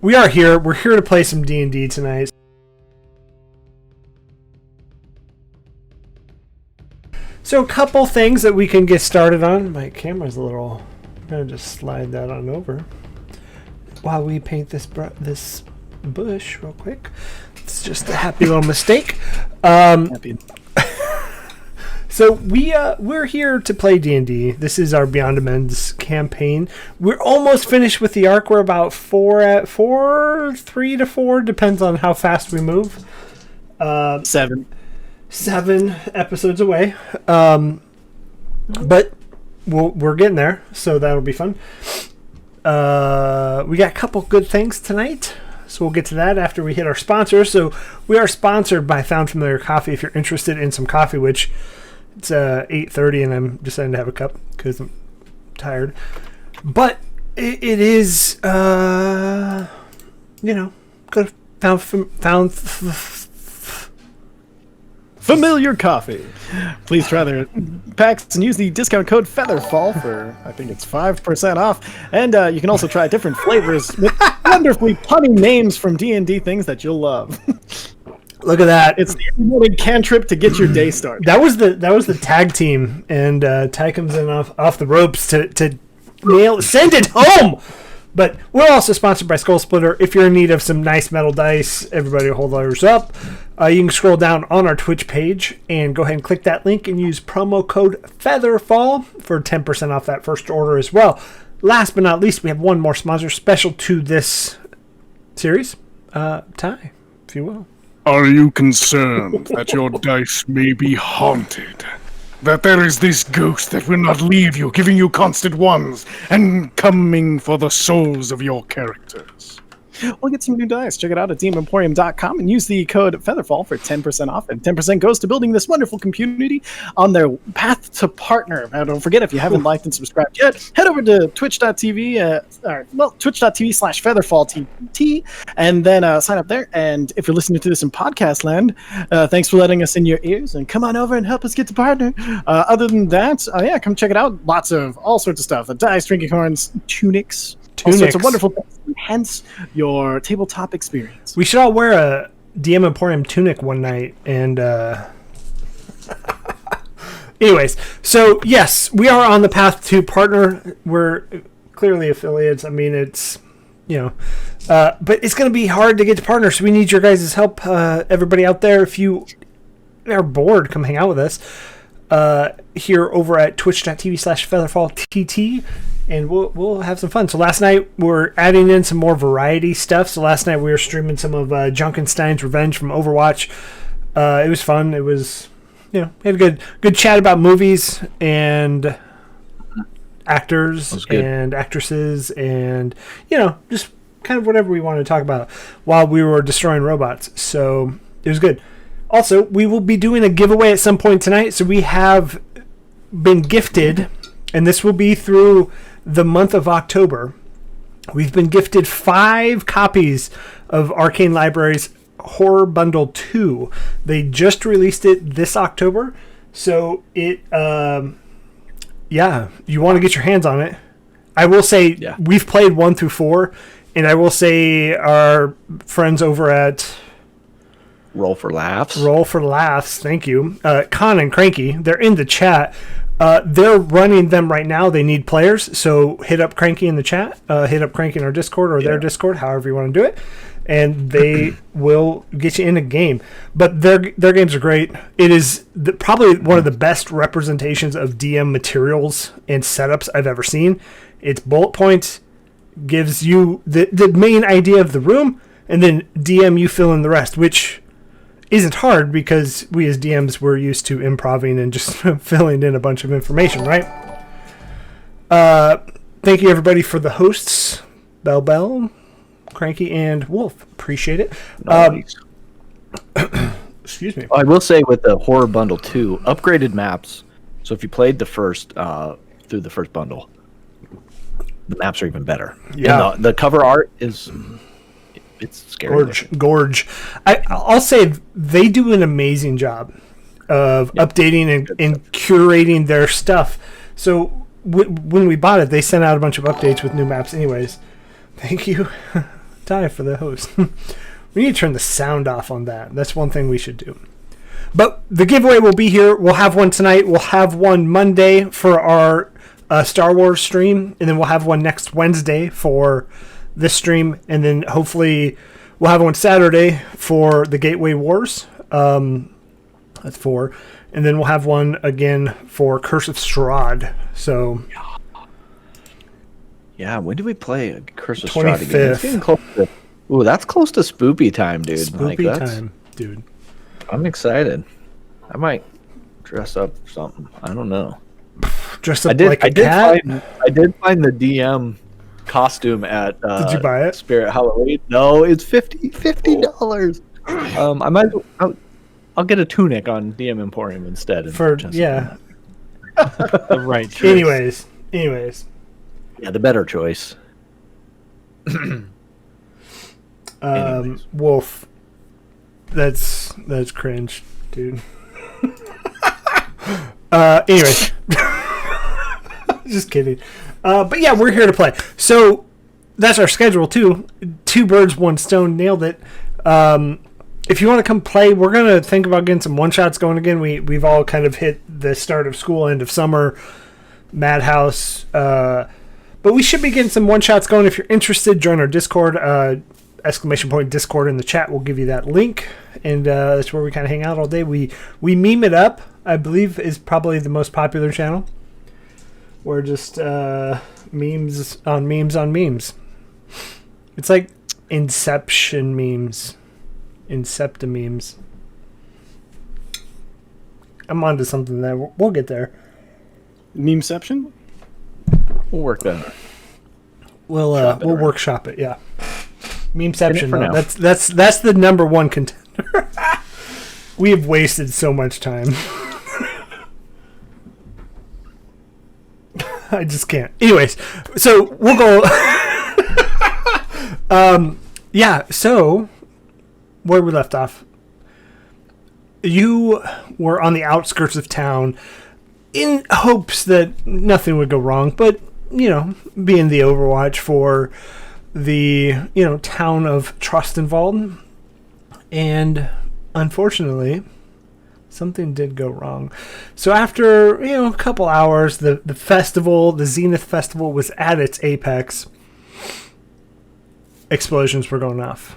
we are here. We're here to play some D&D tonight. So a couple things that we can get started on. My camera's a little... I'm going to just slide that on over while we paint this bush real quick. It's just a happy little mistake. Happy. So we're here to play D&D. This is our Beyond Amends campaign. We're almost finished with the arc. We're about 3 to 4, depends on how fast we move. 7 episodes away. But we're getting there, so that'll be fun. We got a couple good things tonight, so we'll get to that after we hit our sponsors. So we are sponsored by Found Familiar Coffee. If you're interested in some coffee, which it's 8:30 and I'm deciding to have a cup because I'm tired. But it is, go to Found Familiar Coffee. Please try their packs and use the discount code FeatherFall for, I think it's 5% off. And you can also try different flavors with wonderfully punny names from D&D things that you'll love. Look at that! It's the morning cantrip to get your day started. That was the tag team, and Ty comes in off the ropes to send it home. But we're also sponsored by Skull Splitter. If you're in need of some nice metal dice, everybody hold theirs up. You can scroll down on our Twitch page and go ahead and click that link and use promo code FeatherFall for 10% off that first order as well. Last but not least, we have one more sponsor special to this series. Ty, if you will. Are you concerned that your dice may be haunted? That there is this ghost that will not leave you, giving you constant ones, and coming for the souls of your characters? We'll get some new dice. Check it out at DMEmporium.com and use the code FeatherFall for 10% off. And 10% goes to building this wonderful community on their path to partner. Now, don't forget, if you haven't liked and subscribed yet, head over to twitch.tv/FeatherFallTT and then sign up there. And if you're listening to this in podcast land, thanks for letting us in your ears. And come on over and help us get to partner. Other than that, come check it out. Lots of all sorts of stuff. Dice, drinking horns, tunics. All sorts of wonderful things, hence your tabletop experience. We should all wear a DM Emporium tunic one night. And anyways, so yes, we are on the path to partner. We're clearly affiliates. I mean, it's, but it's going to be hard to get to partner, so we need your guys' help. Everybody out there, if you are bored, come hang out with us here over at twitch.tv/FeatherFallTT. And we'll have some fun. So last night we're adding in some more variety stuff. So last night we were streaming some of Junkenstein's Revenge from Overwatch. It was fun. It was, we had a good chat about movies and actors and actresses and just kind of whatever we wanted to talk about while we were destroying robots. So it was good. Also, we will be doing a giveaway at some point tonight. So we have been gifted, and this will be through the month of October. We've been gifted 5 copies of Arcane Library's Horror Bundle 2. They just released it this October, so it you want to get your hands on it. I will say we've played 1 through 4, and I will say our friends over at Roll for Laughs, thank you, Con and Cranky, they're in the chat. They're running them right now. They need players, so hit up Cranky in the chat, hit up Cranky in our Discord or their Discord, however you want to do it, and they will get you in a game. But their games are great. It is probably one of the best representations of DM materials and setups I've ever seen. It's bullet points, gives you the main idea of the room, and then DM you fill in the rest, which isn't hard because we as DMs we're used to improvising and just filling in a bunch of information, right? Thank you everybody for the hosts, Bell, Cranky, and Wolf. Appreciate it. Nice. Excuse me. I will say with the Horror Bundle 2, upgraded maps. So if you played the first through the first bundle, the maps are even better. Yeah. And the cover art is... It's scary. Gorge. I'll say they do an amazing job of updating and curating their stuff. So when we bought it, they sent out a bunch of updates with new maps anyways. Thank you. tie for the host. We need to turn the sound off on that. That's one thing we should do. But the giveaway will be here. We'll have one tonight. We'll have one Monday for our Star Wars stream, and then we'll have one next Wednesday for this stream, and then hopefully we'll have one Saturday for the Gateway Wars. That's 4. And then we'll have one again for Curse of Strahd. So yeah, when do we play Curse of Strahd again? 25th. It's getting close to, ooh, that's close to spoopy time, dude. Spoopy like, time, dude. I'm excited. I might dress up something. I don't know. Dress up like a cat? I did find the DM costume at Did you buy it? Spirit Halloween. No, it's $50. I might. I'll get a tunic on DM Emporium instead. Yeah. The right choice. Anyways. Yeah, the better choice. Wolf. That's cringe, dude. Anyways. Just kidding. But yeah, we're here to play. So that's our schedule too. 2 birds, 1 stone. Nailed it. If you want to come play, we're going to think about getting some one-shots going again. We've all kind of hit the start of school, end of summer, madhouse. But we should be getting some one-shots going. If you're interested, join our Discord. !Discord in the chat will give you that link. And that's where we kind of hang out all day. We meme it up, I believe, is probably the most popular channel. We're just memes on memes on memes. It's like Inception memes. Incepta memes. I'm onto something there. We'll get there. Memeception? We'll work that. We'll workshop it. Yeah. Memeception. For now. That's the number 1 contender. We have wasted so much time. I just can't. Anyways, so we'll go. Yeah. So where we left off, you were on the outskirts of town in hopes that nothing would go wrong, but being the Overwatch for the town of Trostenwald, and unfortunately something did go wrong. So after a couple hours, the festival, the Zenith Festival, was at its apex. Explosions were going off.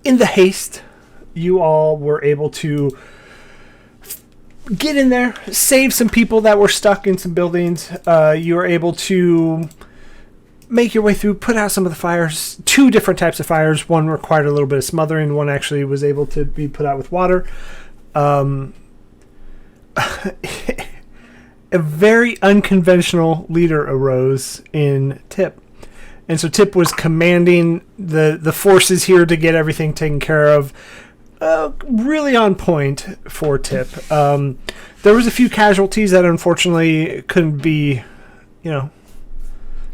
In the haste, you all were able to get in there, save some people that were stuck in some buildings. You were able to make your way through, put out some of the fires. 2 different types of fires. One required a little bit of smothering. One actually was able to be put out with water. A very unconventional leader arose in Tip. And so Tip was commanding the forces here to get everything taken care of. Really on point for Tip. There was a few casualties that unfortunately couldn't be,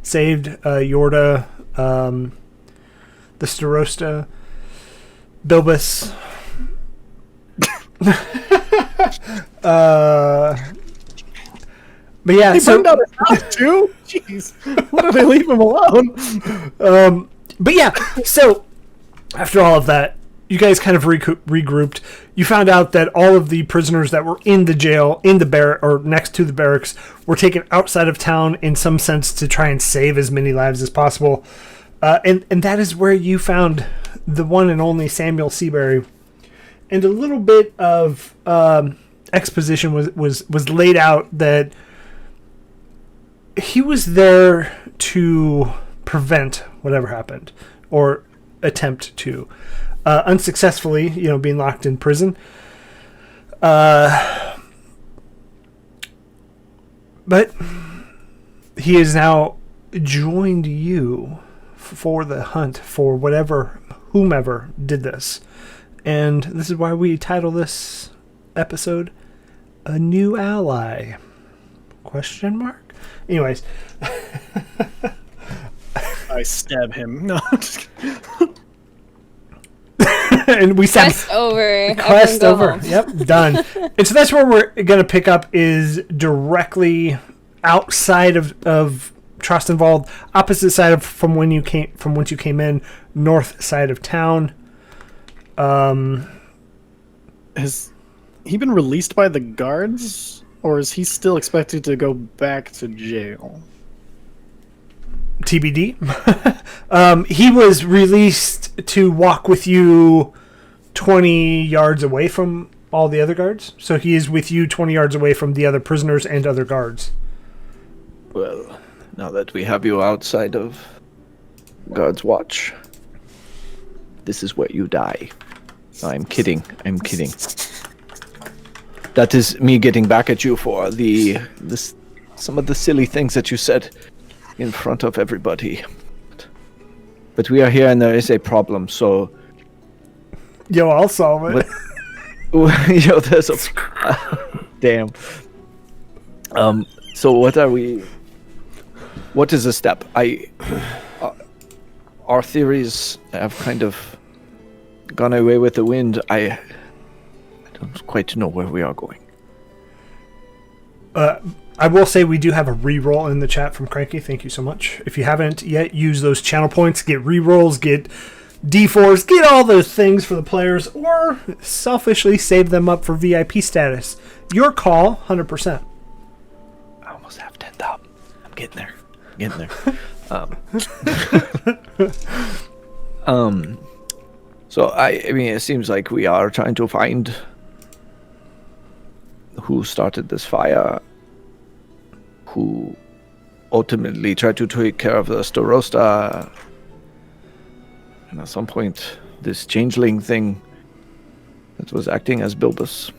saved. Yorda, the Starosta, Bilbus. But yeah, They burned out his house too? Jeez. Why don't they leave him alone? But yeah, so after all of that, you guys kind of regrouped. You found out that all of the prisoners that were in the jail, in the barrack, or next to the barracks, were taken outside of town in some sense to try and save as many lives as possible. And that is where you found the one and only Samuel Seabury. And a little bit of exposition was laid out that he was there to prevent whatever happened, or attempt to. Unsuccessfully, being locked in prison. But he has now joined you for the hunt for whomever did this. And this is why we title this episode A New Ally? ? Anyways. I stab him. No, I'm just kidding. And we Quest over. Quest Everyone go over. home. Yep, done. And so that's where we're going to pick up, is directly outside of Trostenwald, opposite side of from whence you came in, north side of town. Has he been released by the guards, or is he still expected to go back to jail? TBD. He was released to walk with you 20 yards away from all the other guards. So he is with you 20 yards away from the other prisoners and other guards. Well, now that we have you outside of Guard's watch, this is where you die. No, I'm kidding. That is me getting back at you for some of the silly things that you said in front of everybody. But we are here and there is a problem, so... Yo, I'll solve it. Yo, there's a... Damn. So what are we... What is the step? Our theories have kind of gone away with the wind. I don't quite know where we are going. I will say we do have a reroll in the chat from Cranky. Thank you so much. If you haven't yet, use those channel points, get rerolls, get D4s, get all those things for the players, or selfishly save them up for VIP status. Your call, 100%. I almost have 10,000. I'm getting there. So I mean, it seems like we are trying to find who started this fire, who ultimately tried to take care of the Starosta, and at some point, this changeling thing that was acting as Bilbus.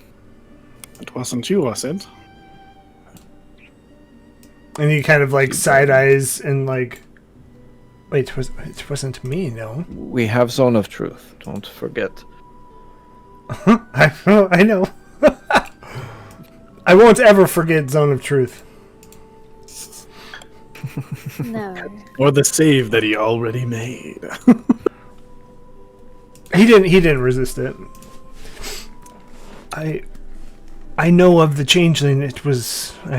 It wasn't you, was it? And he kind of like side eyes and like, wait, it wasn't me, no. We have Zone of Truth. Don't forget. I know. I won't ever forget Zone of Truth. No. Or the save that he already made. He didn't resist it. I know of the changeling. I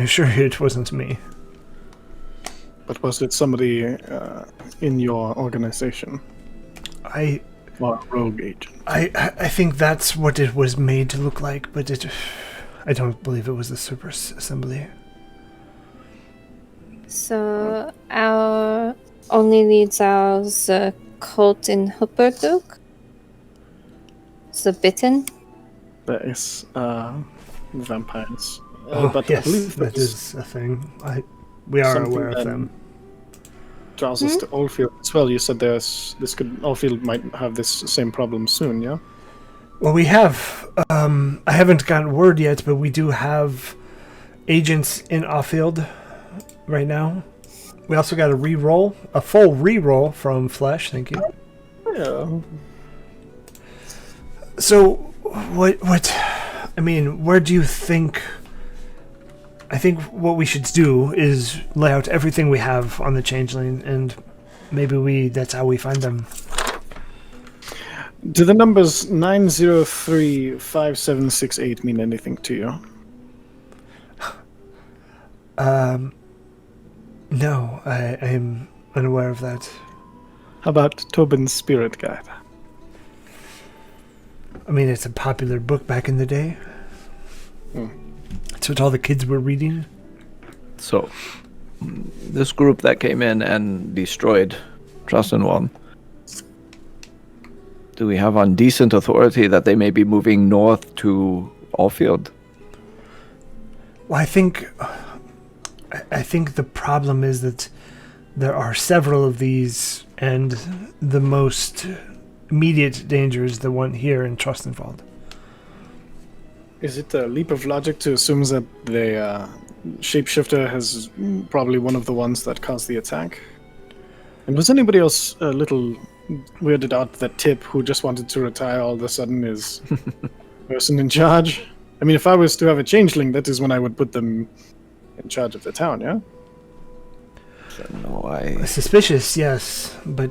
assure you it wasn't me. But was it somebody in your organization? Or a rogue agent? I think that's what it was made to look like, but I don't believe it was the Super Assembly. So our only leads are the cult in Hupperduk, the Bitten. There is vampires. But yes, I believe that is a thing. We are aware of them. Draws us to Alfield as well. You said Alfield might have this same problem soon, yeah? Well, we have. I haven't gotten word yet, but we do have agents in Alfield right now. We also got a full re-roll from Flesh. Thank you. Yeah. So, what? I mean, where do you think? I think what we should do is lay out everything we have on the Changeling, and maybe that's how we find them. Do the numbers 9035768 mean anything to you? No, I am unaware of that. How about Tobin's Spirit Guide? I mean, it's a popular book back in the day. That's what all the kids were reading. So, this group that came in and destroyed Trostenwald, do we have on decent authority that they may be moving north to Alfield? Well, I think the problem is that there are several of these, and the most immediate danger is the one here in Trostenwald. Is it a leap of logic to assume that the shapeshifter has probably one of the ones that caused the attack? And was anybody else a little weirded out that Tip, who just wanted to retire all of a sudden, is person in charge? I mean, if I was to have a changeling, that is when I would put them in charge of the town, yeah? No, Suspicious, yes, but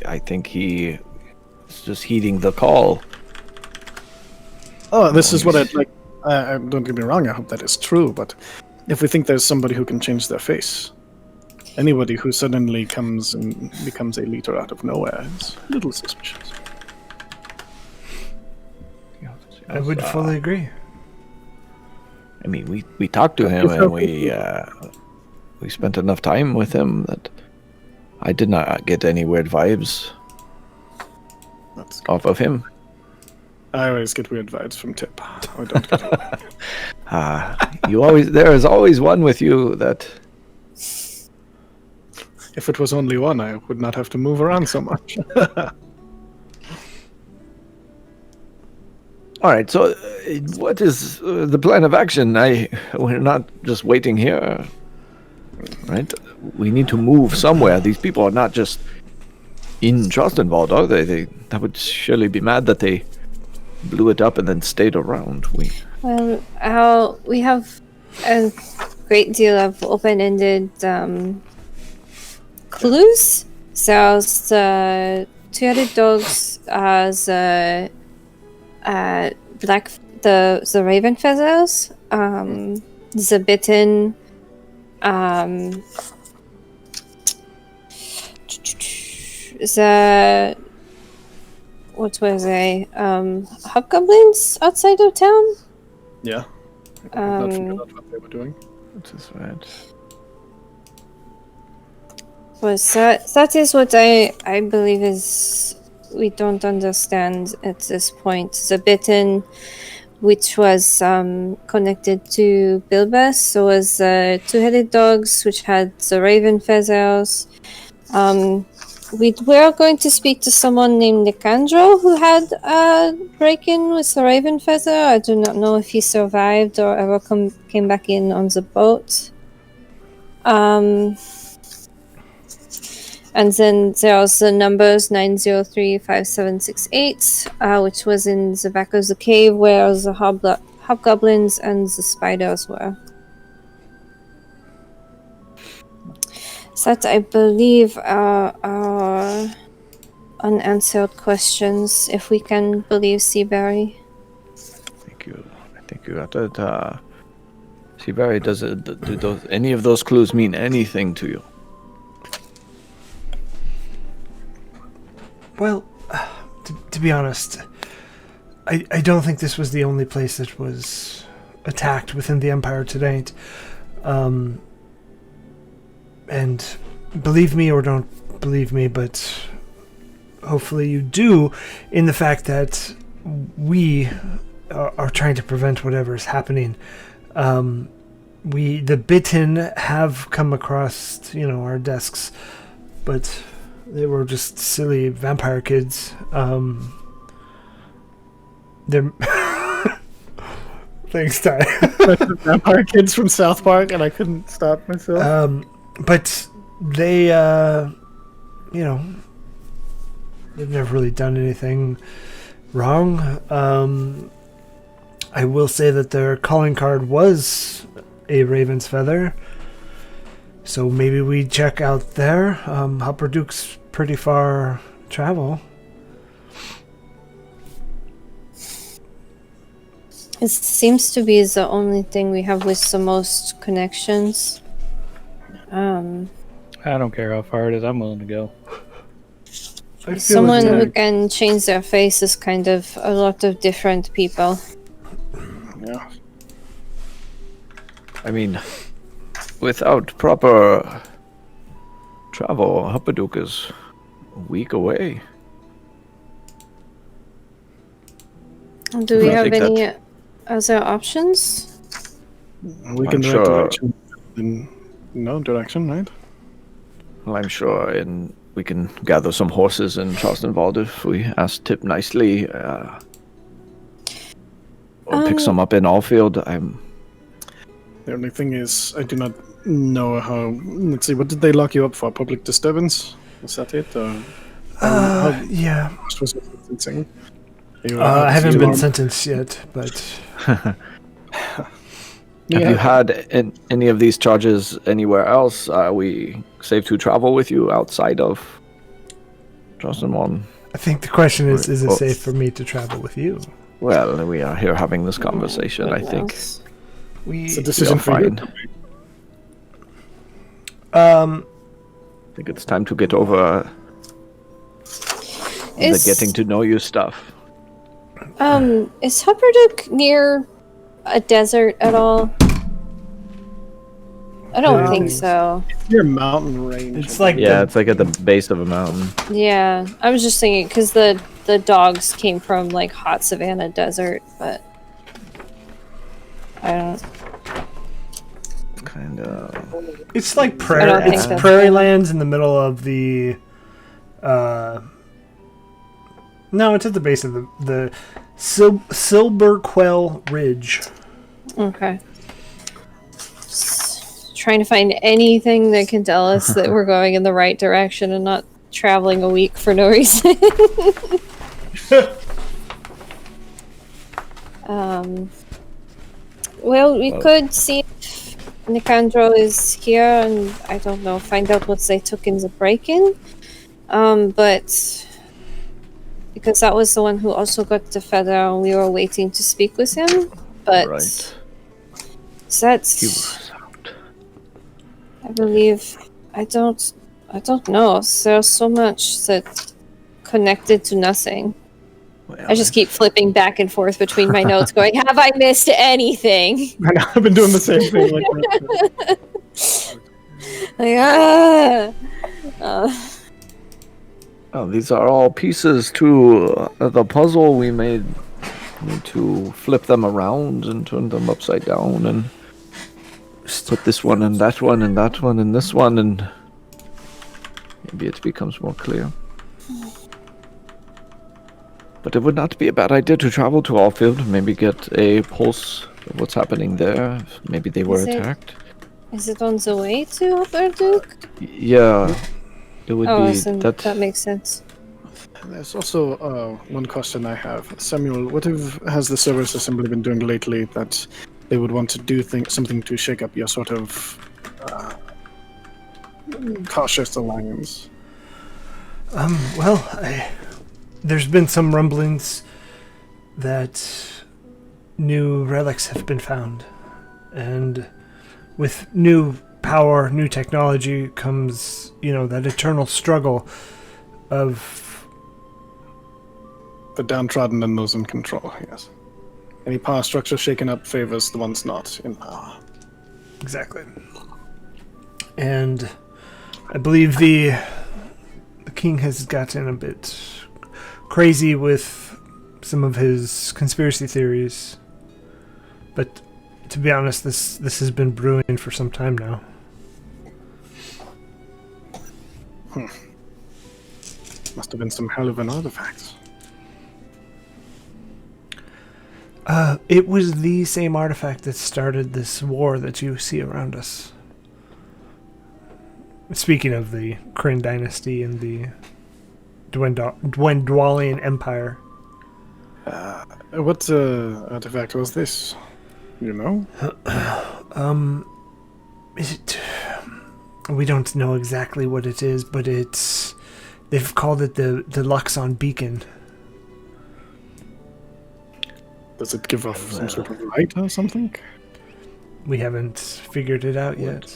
I think he is just heeding the call. Oh, this is what I'd like. Don't get me wrong, I hope that is true, but if we think there's somebody who can change their face. Anybody who suddenly comes and becomes a leader out of nowhere is a little suspicious. I would fully agree. I mean, we talked to him and we spent enough time with him that I did not get any weird vibes That's off of him. I always get weird vibes from Tip. I don't get it. There is always one with you that. If it was only one, I would not have to move around so much. All right, so what is the plan of action? We're not just waiting here, right? We need to move somewhere. These people are not just in Charlestonwald, are they? That would surely be mad that they blew it up and then stayed around. Well, we have a great deal of open-ended clues. So the two-headed dogs as the raven feathers, the bitten, the what were they? Hobgoblins outside of town. Yeah. I have not figured out what they were doing. What is that? Was that is what I believe is we don't understand at this point. The bitten, which was connected to Bilbas, so was two-headed dogs, which had the raven feathers. We were going to speak to someone named Nicandro who had a break-in with the raven feather. I do not know if he survived or ever came back in on the boat. And then there's the numbers 9035768, which was in the back of the cave where the hobgoblins and the spiders were. That, I believe, are our unanswered questions, if we can believe Seabury. I think you got it. Seabury, do any of those clues mean anything to you? Well, to be honest, I don't think this was the only place that was attacked within the Empire to date. And believe me or don't believe me, but hopefully you do, in the fact that we are trying to prevent whatever is happening. The bitten have come across, our desks, but they were just silly vampire kids. They're thanks, Ty. Vampire kids from South Park, and I couldn't stop myself. But they, they've never really done anything wrong. I will say that their calling card was a raven's feather. So maybe we check out there. Hopper Duke's pretty far travel. It seems to be the only thing we have with the most connections. I don't care how far it is. I'm willing to go. Someone who can change their face is kind of a lot of different people. Yeah. I mean, without proper travel, Huppadook is a week away. Do we I have think any other options? We can I'm direct sure- direction in no direction, right? Well, I'm sure we can gather some horses in Charlestonwald if we ask Tip nicely. Or pick some up in Alfield. The only thing is, I do not know how. Let's see, what did they lock you up for? Public disturbance? Was that it? Yeah. Was it sentencing? I haven't been sentenced yet, but Have you had any of these charges anywhere else? Are we safe to travel with you outside of Charlestonwald? I think the question is it safe for me to travel with you? Well, we are here having this conversation. I think Else? It's a We decision you're for you. fine. I think it's time to get over the getting to know you stuff. Is Hubbarduk near a desert at all? I don't think so. Your mountain range. It's like It's like at the base of a mountain. Yeah, I was just thinking because the dogs came from like hot savanna desert, but I don't. Kind of. it's like I prairie. don't think It's so. prairie lands in the middle of the. No, it's at the base of the Silberquell Ridge. Okay. Just trying to find anything that can tell us that we're going in the right direction and not traveling a week for no reason. Well, we could see if Nicandro is here and, I don't know, find out what they took in the break-in. But because that was the one who also got the feather and we were waiting to speak with him. But Right. that's... He was out. I believe I don't know. There's so much that connected to nothing. Well, I just keep flipping back and forth between my notes going, have I missed anything? I know, I've been doing the same thing. Like that. Oh, these are all pieces to the puzzle we made. Need to flip them around and turn them upside down and put this one and that one and that one and this one, and maybe it becomes more clear. But it would not be a bad idea to travel to Alfield, maybe get a pulse of what's happening there. Maybe they were Is it- attacked. Is it on the way to Hubbarduk? Yeah, it would Oh, be so that. that makes sense. There's also one question I have. Samuel, what has the Cerberus Assembly been doing lately that they would want to do something to shake up your sort of cautious alliance? There's been some rumblings that new relics have been found, and with new power, new technology comes, that eternal struggle of The downtrodden and those in control, yes. Any power structure shaken up favors the ones not in power. exactly. And I believe the king has gotten a bit crazy with some of his conspiracy theories. But to be honest, this has been brewing for some time now. Must have been some hell of an artifact. It was the same artifact that started this war that you see around us. Speaking of the Kryn dynasty and the Dwendwalian Empire. What artifact was this? You know? Is it... We don't know exactly what it is, but it's... They've called it the Luxon Beacon. Does it give off some sort of light or something? We haven't figured it out yet.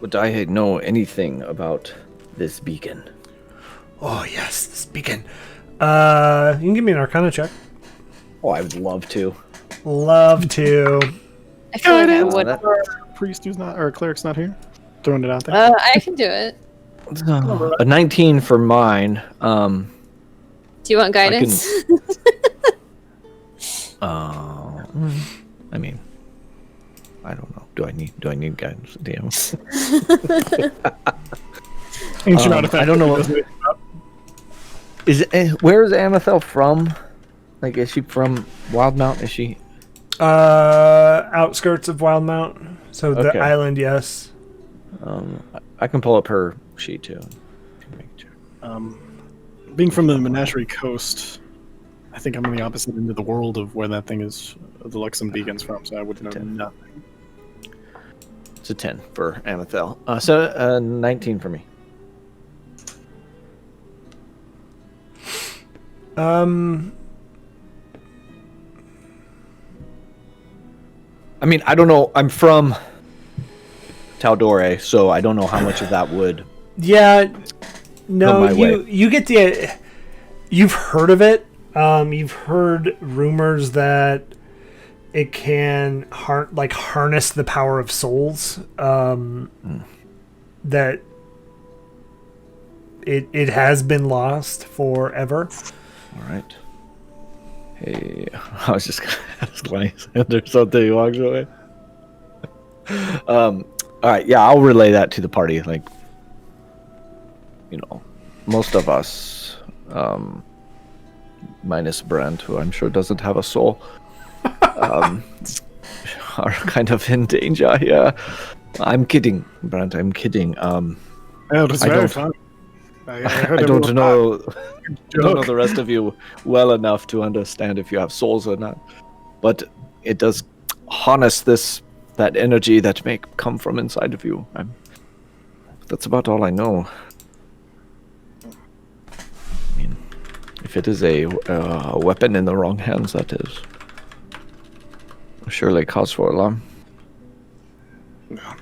Would I know anything about this beacon? Oh, yes, this beacon. You can give me an Arcana check. Oh, I would love to. Love to. I feel like I would. Priest who's not, or cleric's not here? Throwing it out there. I can do it. A 19 for mine. Do you want guidance? I mean, I don't know. Do I need guidance? Damn. Ancient artifact. I don't know. Where is Amethel from? Like, is she from Wildemount? Is she? Outskirts of Wildemount. So the Okay. island, yes. I can pull up her sheet too. Being from the Menagerie Coast, I think I'm on the opposite end of the world of where that thing is, the Luxon Beacon's from, so I would know nothing. It's a 10 for Amethel. So 19 for me. I mean, I don't know. I'm from Taldore, so I don't know how much of that would. Yeah, no, my way. you get the. You've heard of it. You've heard rumors that it can harness the power of souls. That it has been lost forever. All right. Hey, I was just gonna ask Lysander something. He walks away. All right, yeah, I'll relay that to the party. Like, most of us, minus Brent, who I'm sure doesn't have a soul, are kind of in danger here. I'm kidding, Brent. I'm kidding. That's very fun. I don't know. Don't know the rest of you well enough to understand if you have souls or not, but it does harness that energy that may come from inside of you. That's about all I know. I mean, if it is a weapon in the wrong hands, that is surely cause for alarm. Yeah.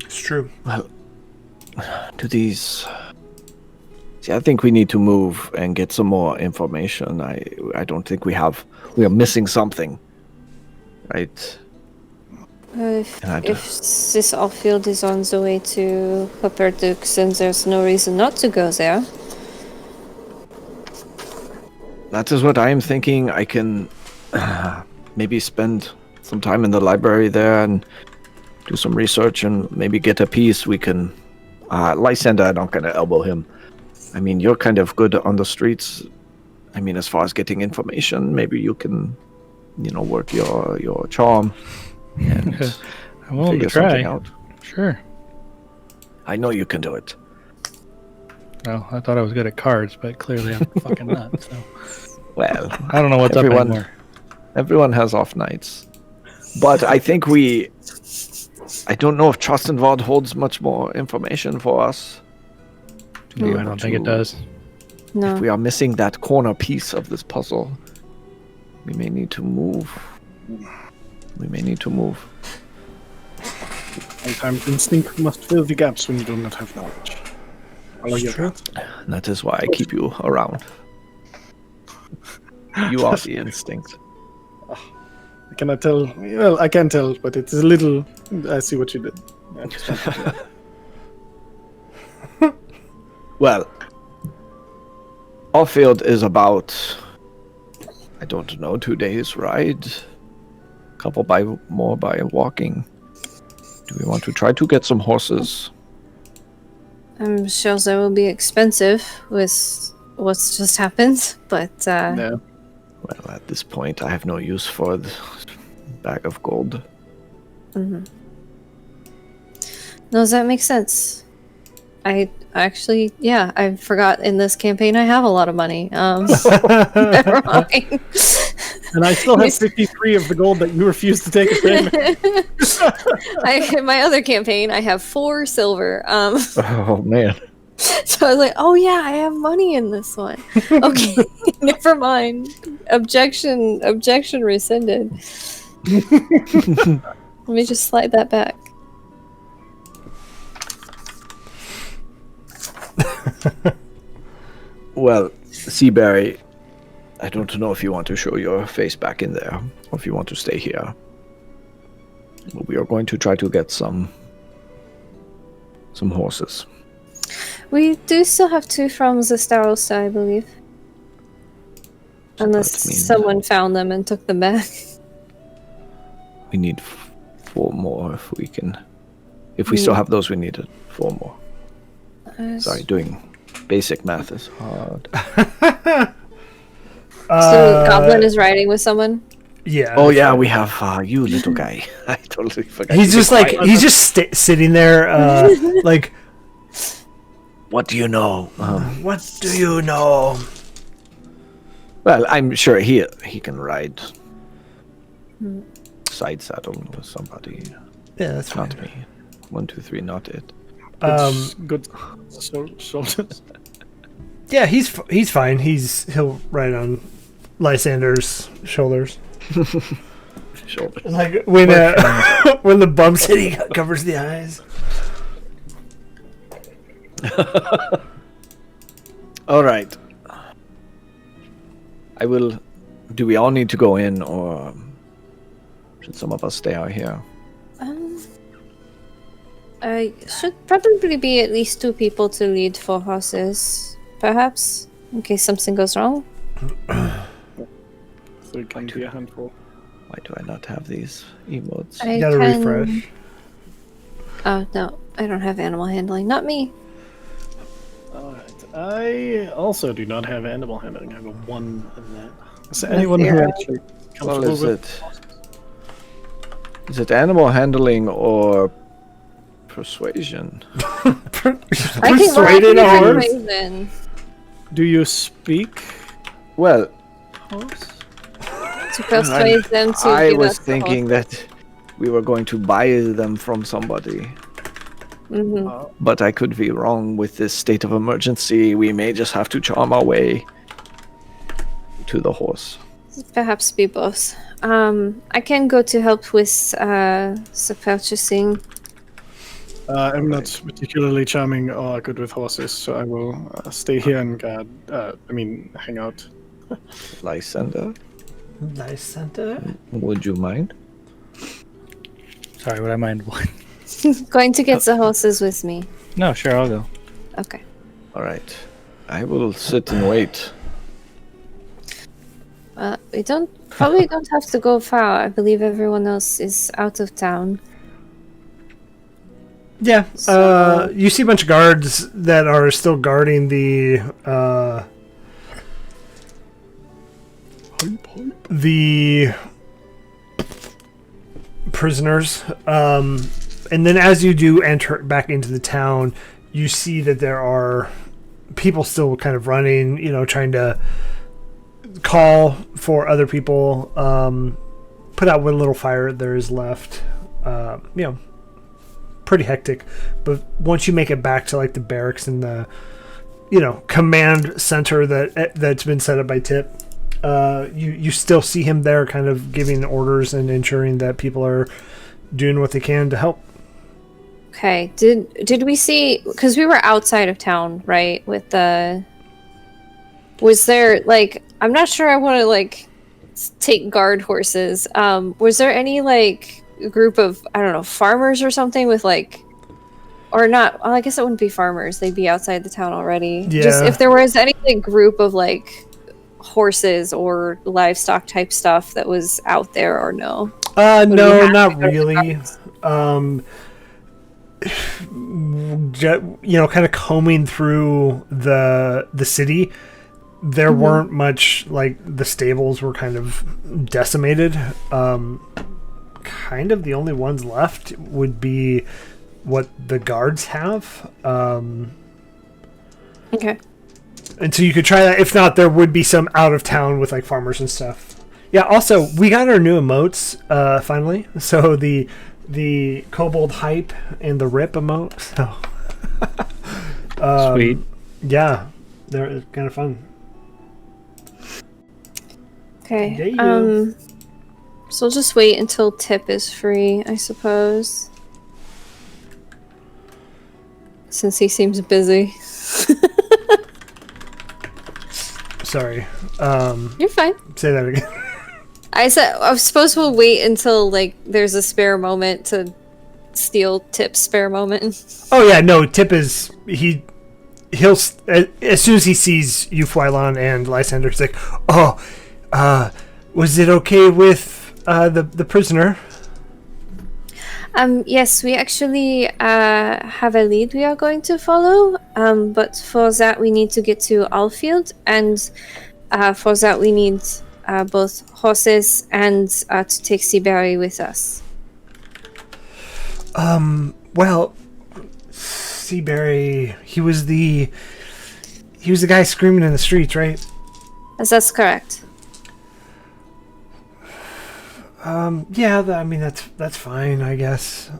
It's true. Well, to these... See, I think we need to move and get some more information. I don't think we are missing something. Right? If this Alfield is on the way to Hoperdux, then there's no reason not to go there. That is what I am thinking. I can maybe spend some time in the library there and do some research and maybe get a piece. We can... Lysander, I'm not going to elbow him. I mean, you're kind of good on the streets. I mean, as far as getting information, maybe you can, work your charm and I'm willing to figure something try. out. Sure. I know you can do it. Well, I thought I was good at cards, but clearly I'm fucking not. So Well, I don't know what's up anymore. Everyone has off nights. But I think I don't know if Trustenwald holds much more information for us. I don't think it does. No. If we are missing that corner piece of this puzzle, we may need to move. Sometimes instinct must fill the gaps when you do not have knowledge. Follow your path. And that is why I keep you around. You are the instinct. I cannot tell. Well, I can tell, but it's a little... I see what you did. Well, Alfield is about, I don't know, 2 days ride. Couple more by walking. Do we want to try to get some horses? I'm sure that will be expensive with what's just happened, but No. Well, at this point, I have no use for the bag of gold. No, that makes sense. I actually, I forgot in this campaign I have a lot of money. Never mind. And I still have 53 of the gold that you refused to take a payment. In my other campaign, I have 4 silver. Oh, man. So I was like, oh yeah, I have money in this one. Okay, never mind. Objection rescinded. Let me just slide that back. Well, Seaberry, I don't know if you want to show your face back in there, or if you want to stay here. But we are going to try to get some horses. We do still have 2 from the Starosta, I believe. Unless someone found them and took them back. We need 4 more if we can. If we still have those, we need 4 more. Sorry, doing basic math is hard. So Goblin is riding with someone? Yeah. Oh yeah, we have you, little guy. I totally forgot. He's just sitting there, like. What do you know? What do you know? Well, I'm sure he can ride side saddle with somebody. Yeah, that's not fine. me. 1, 2, 3, not it. Good shoulders. Yeah, he's fine. He'll ride on Lysander's shoulders. Shoulders. Like when when the bumps hit, he covers the eyes. All right. I will. Do we all need to go in, or should some of us stay out here? I should probably be at least 2 people to lead 4 horses, perhaps, in case something goes wrong. So it can be a handful. Why do I not have these emotes? You gotta refresh. Oh, no. I don't have animal handling. Not me. Alright. I also do not have animal handling. I have a 1 in that. Is there anyone who actually Well, comfortable is it animal handling or persuasion? I think Persuaded a horse. then. Do you speak Well, horse? To persuade them to I give was us the thinking horse. that we were going to buy them from somebody. Mhm. But I could be wrong with this state of emergency. We may just have to charm our way to the horse. Perhaps be both. I can go to help with the purchasing. I'm not particularly charming or good with horses, so I will stay here and guard. Hang out. Lysander, Nice center. would you mind? Sorry, would I mind what? Going to get the horses with me. No, sure, I'll go. Okay. All right. I will sit and wait. We probably don't have to go far. I believe everyone else is out of town. Yeah. So- You see a bunch of guards that are still guarding the prisoners. And then as you do enter back into the town, you see that there are people still kind of running, trying to call for other people, put out what little fire there is left. Pretty hectic. But once you make it back to like the barracks and the command center that's been set up by Tip, you still see him there kind of giving orders and ensuring that people are doing what they can to help. Okay. Did we see? Because we were outside of town, right? Was there I'm not sure I want to take guard horses. Was there any group of farmers or something with or not? Well, I guess it wouldn't be farmers. They'd be outside the town already. Yeah. Just if there was any group of horses or livestock type stuff that was out there or no. No, Would we have not to go to the really. guards? Kind of combing through the city, there weren't much, the stables were kind of decimated. Kind of the only ones left would be what the guards have. Okay. And so you could try that. If not, there would be some out of town with farmers and stuff. Yeah, also, we got our new emotes finally. So the kobold hype and the rip emote. So Sweet. yeah, they're kind of fun. Okay. Yeah. So we'll just wait until Tip is free, I suppose. Since he seems busy. Sorry. You're fine. Say that again. I suppose we'll wait until there's a spare moment to steal Tip's spare moment. Oh yeah, no. Tip is he'll as soon as he sees you, Fwylon and Lysander, he's like, oh, was it okay with the prisoner? Yes, we actually have a lead we are going to follow. But for that we need to get to Alfield, and for that we need both horses and to take Seaberry with us. Well, Seaberry, he was the guy screaming in the streets, right? That's correct. Yeah, that's fine, I guess.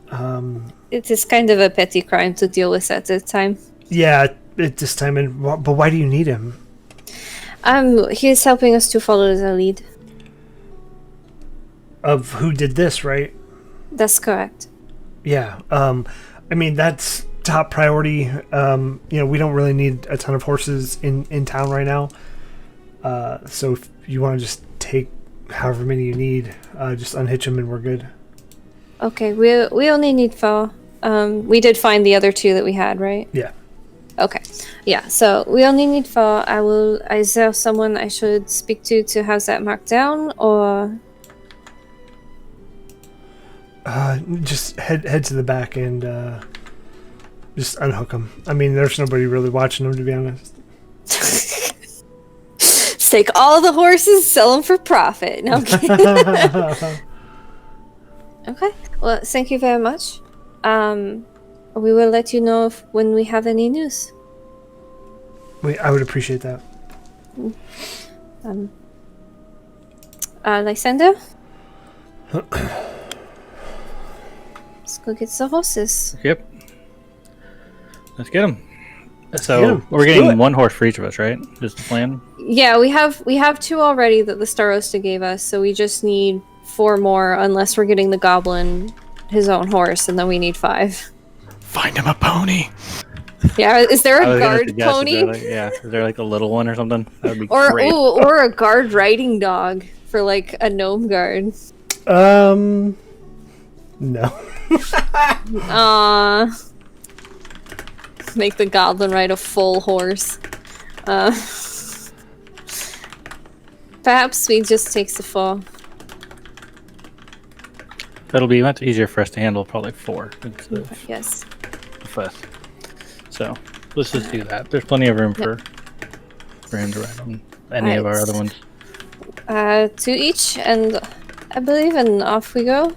It is kind of a petty crime to deal with at this time. Yeah, at this time, but why do you need him? He is helping us to follow the lead. of who did this, right? That's correct. Yeah. I mean, that's top priority. We don't really need a ton of horses in town right now. So if you want to just take however many you need, just unhitch them and we're good. Okay, we only need 4. We did find the other 2 that we had, right? Yeah. Okay. Yeah, so we only need 4. Is there someone I should speak to have that marked down, or? Just head to the back and just unhook them. I mean, there's nobody really watching them, to be honest. Take all the horses, sell them for profit. No, I'm kidding. Okay. Well, thank you very much. We will let you know when we have any news. I would appreciate that. Lysander? Let's go get the horses. Yep. Let's get them. get So 'em. we're Let's do getting it. 1 horse for each of us, right? Is the plan? Yeah, we have 2 already that the Starosta gave us, so we just need 4 more, unless we're getting the goblin his own horse, and then we need 5. Find him a pony. Yeah, is there I a was gonna guard suggest, pony? is there like a little one or something? That would be Or great. or a guard riding dog for like a gnome guard. No. Make the goblin ride a full horse. Perhaps we just take the 4. That'll be much easier for us to handle, probably 4 instead of Yes. the 5th. So let's just do that. There's plenty of room for him to ride on any of our Right. other ones. 2 each, and I believe, and off we go.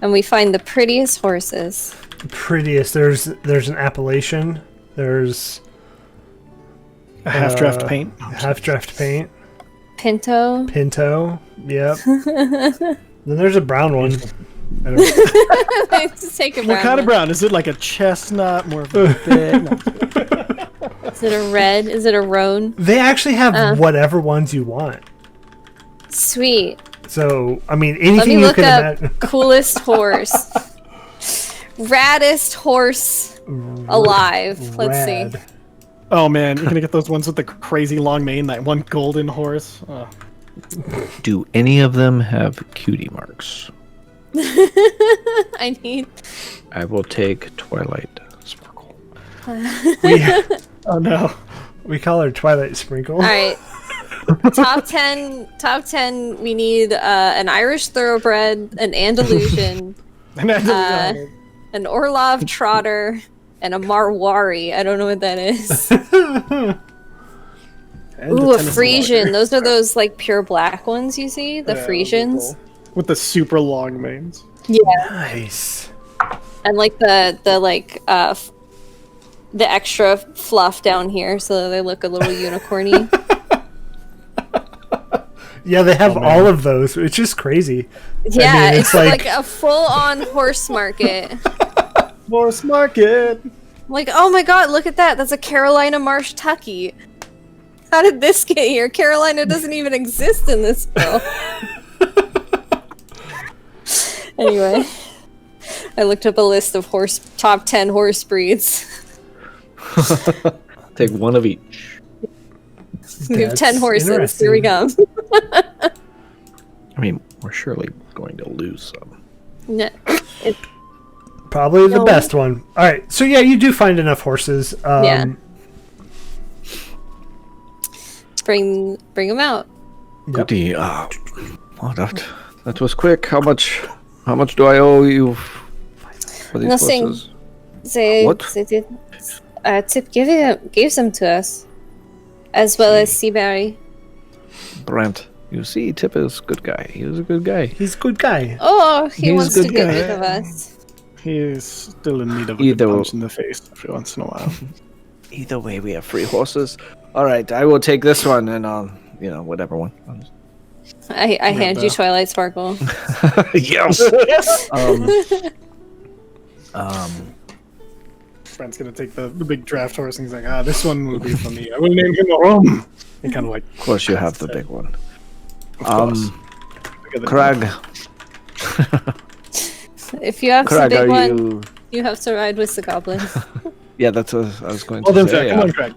And we find the prettiest horses. Prettiest. There's an Appalachian. There's A half draft paint. half draft paint. Pinto. Pinto. Yep. Then there's a brown one. I don't Just take a What brown kind of one. brown? Is it like a chestnut? More of a big? No. Is it a red? Is it a roan? They actually have whatever ones you want. Sweet. So, I mean, Let me anything you look can up imagine. coolest horse. Raddest horse alive. Let's see. Rad. Oh man, you're gonna get those ones with the crazy long mane, that one golden horse. Oh. Do any of them have cutie marks? I need. I will take Twilight Sparkle. Oh no. We call her Twilight Sprinkle. All right. Top 10. We need an Irish Thoroughbred, an Andalusian, And then, an Orlov Trotter, and a Marwari. I don't know what that is. Ooh, a Frisian. Those are those like pure black ones you see, the Frisians. with the super long manes. Yeah, Nice. and like the extra fluff down here, so that they look a little unicorny. Yeah, they have all of those. It's just crazy. Yeah, mean, it's it's like like- a full-on horse market. Horse market. Like, oh my god, look at that! That's a Carolina Marsh Tucky. How did this get here? Carolina doesn't even exist in this bill. Anyway, I looked up a list of top 10 horse breeds. Take one of each. We have 10 That's horses. Here we go. I mean, we're surely going to lose some. No, Probably the No. best one. All right. So yeah, you do find enough horses. Yeah. bring them out. Goody. Oh, that was quick. How much do I owe you for these Nothing. horses? They What? did. Tip gave them to us, as well as Seaberry. Brent, you see, Tip is a good guy. He was a good guy. He's a good guy. Oh, he He's wants to good get guy. rid of us. He's still in need of a Either- good punch in the face every once in a while. Either way, we have free horses. All right, I will take this one and whatever one. I hand you Twilight Sparkle. Yes. Brent's gonna take the big draft horse and he's like, this one will be for me. I will name him Arum. And kind of like, Of course, you have the big one. of course. Bigger than Crag, If you have Craig, the big are one, you? you have to ride with the goblin. Yeah, that's what I was going Well, to then, say. come on, Craig.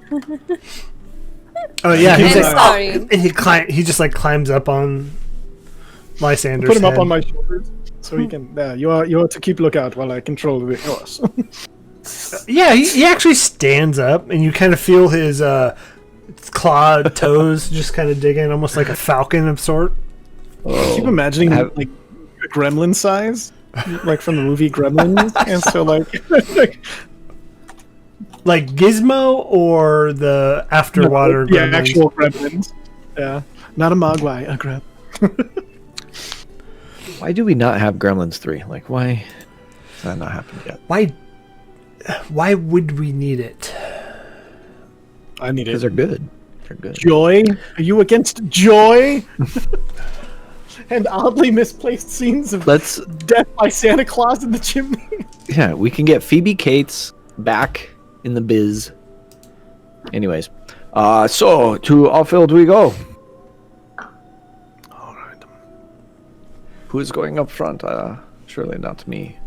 Oh yeah, he's I'm like, sorry. and he just like climbs up on Lysander's Put him up head. on my shoulders so he can. You are to keep lookout while I control the horse. Yeah, he actually stands up, and you kind of feel his clawed toes just kind of digging, almost like a falcon of sort. Keep imagining have- like a gremlin size, like from the movie Gremlins, and so like Like Gizmo or the Afterwater yeah, gremlins? actual gremlins. Yeah, not a mogwai, a gremlin. Why do we not have Gremlins 3? Like, why has that not happened yet? Why would we need it? I need Because it. they're good. They're good. Joy? Are you against joy? And oddly misplaced scenes of Let's. death by Santa Claus in the chimney. Yeah, we can get Phoebe Cates back in the biz. Anyways, so to Alfield we go. All right. Who's going up front? Surely not me.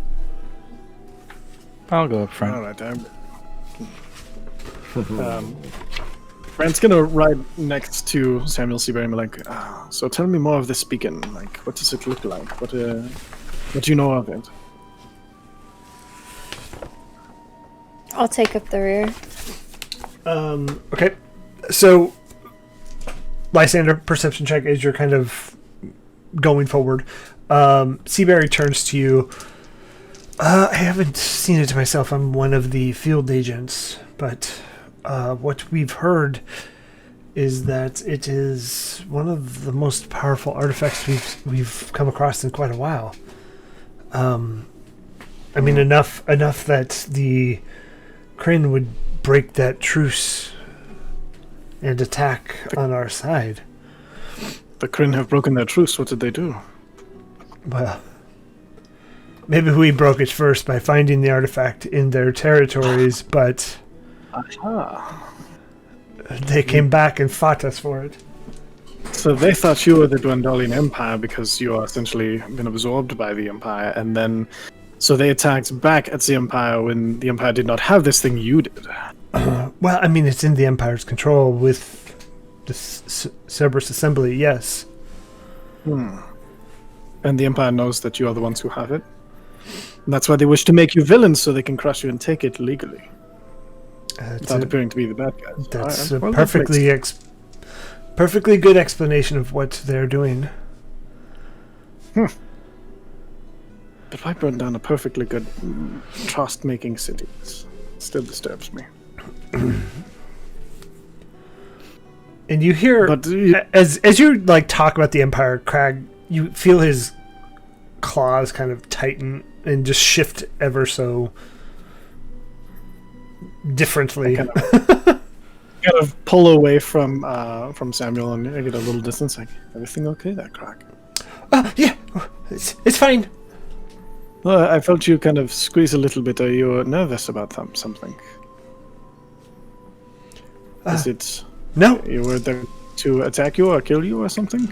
I'll go up All front. right. Brent's gonna ride next to Samuel Seabury and be like, so tell me more of this beacon. Like, what does it look like? What do you know of it? I'll take up the rear. Okay, so Lysander, perception check as you're kind of going forward. Seabury turns to you. I haven't seen it myself. I'm one of the field agents, but what we've heard is that it is one of the most powerful artifacts we've come across in quite a while. I mean, enough that the Kryn would break that truce and attack on our side. The Kryn have broken their truce. What did they do? Well, maybe we broke it first by finding the artifact in their territories, but they came back and fought us for it. So they thought you were the Dwendalian Empire because you are essentially been absorbed by the Empire, and then so they attacked back at the Empire when the Empire did not have this thing you did. Well, I mean, it's in the Empire's control with the Cerberus Assembly, yes. And the Empire knows that you are the ones who have it. And that's why they wish to make you villains so they can crush you and take it legally. Without appearing to be the bad guys. That's Alright, a well, perfectly good explanation of what they're doing. But why burn down a perfectly good trust-making city? It still disturbs me. And you hear, But as you like talk about the Empire, Crag, you feel his claws kind of tighten and just shift ever so differently. kind of pull away from Samuel and I get a little distance. Like, everything okay there, Crack? Yeah, it's fine. Well, I felt you kind of squeeze a little bit. Are you nervous about something? Is it No, you were there to attack you or kill you or something?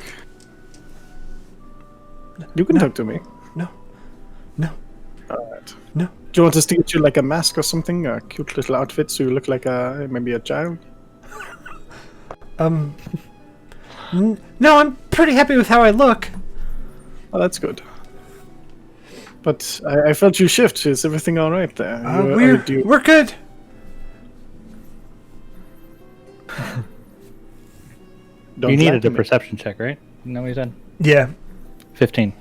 You can talk to me. no. Alright. No. Do you want us to get you like a mask or something? A cute little outfit so you look like maybe a child? No, I'm pretty happy with how I look. Oh, that's good. But I felt you shift. Is everything all right there? We're good. Don't You lie needed to a me. perception check, right? You know what he said? Yeah. 15.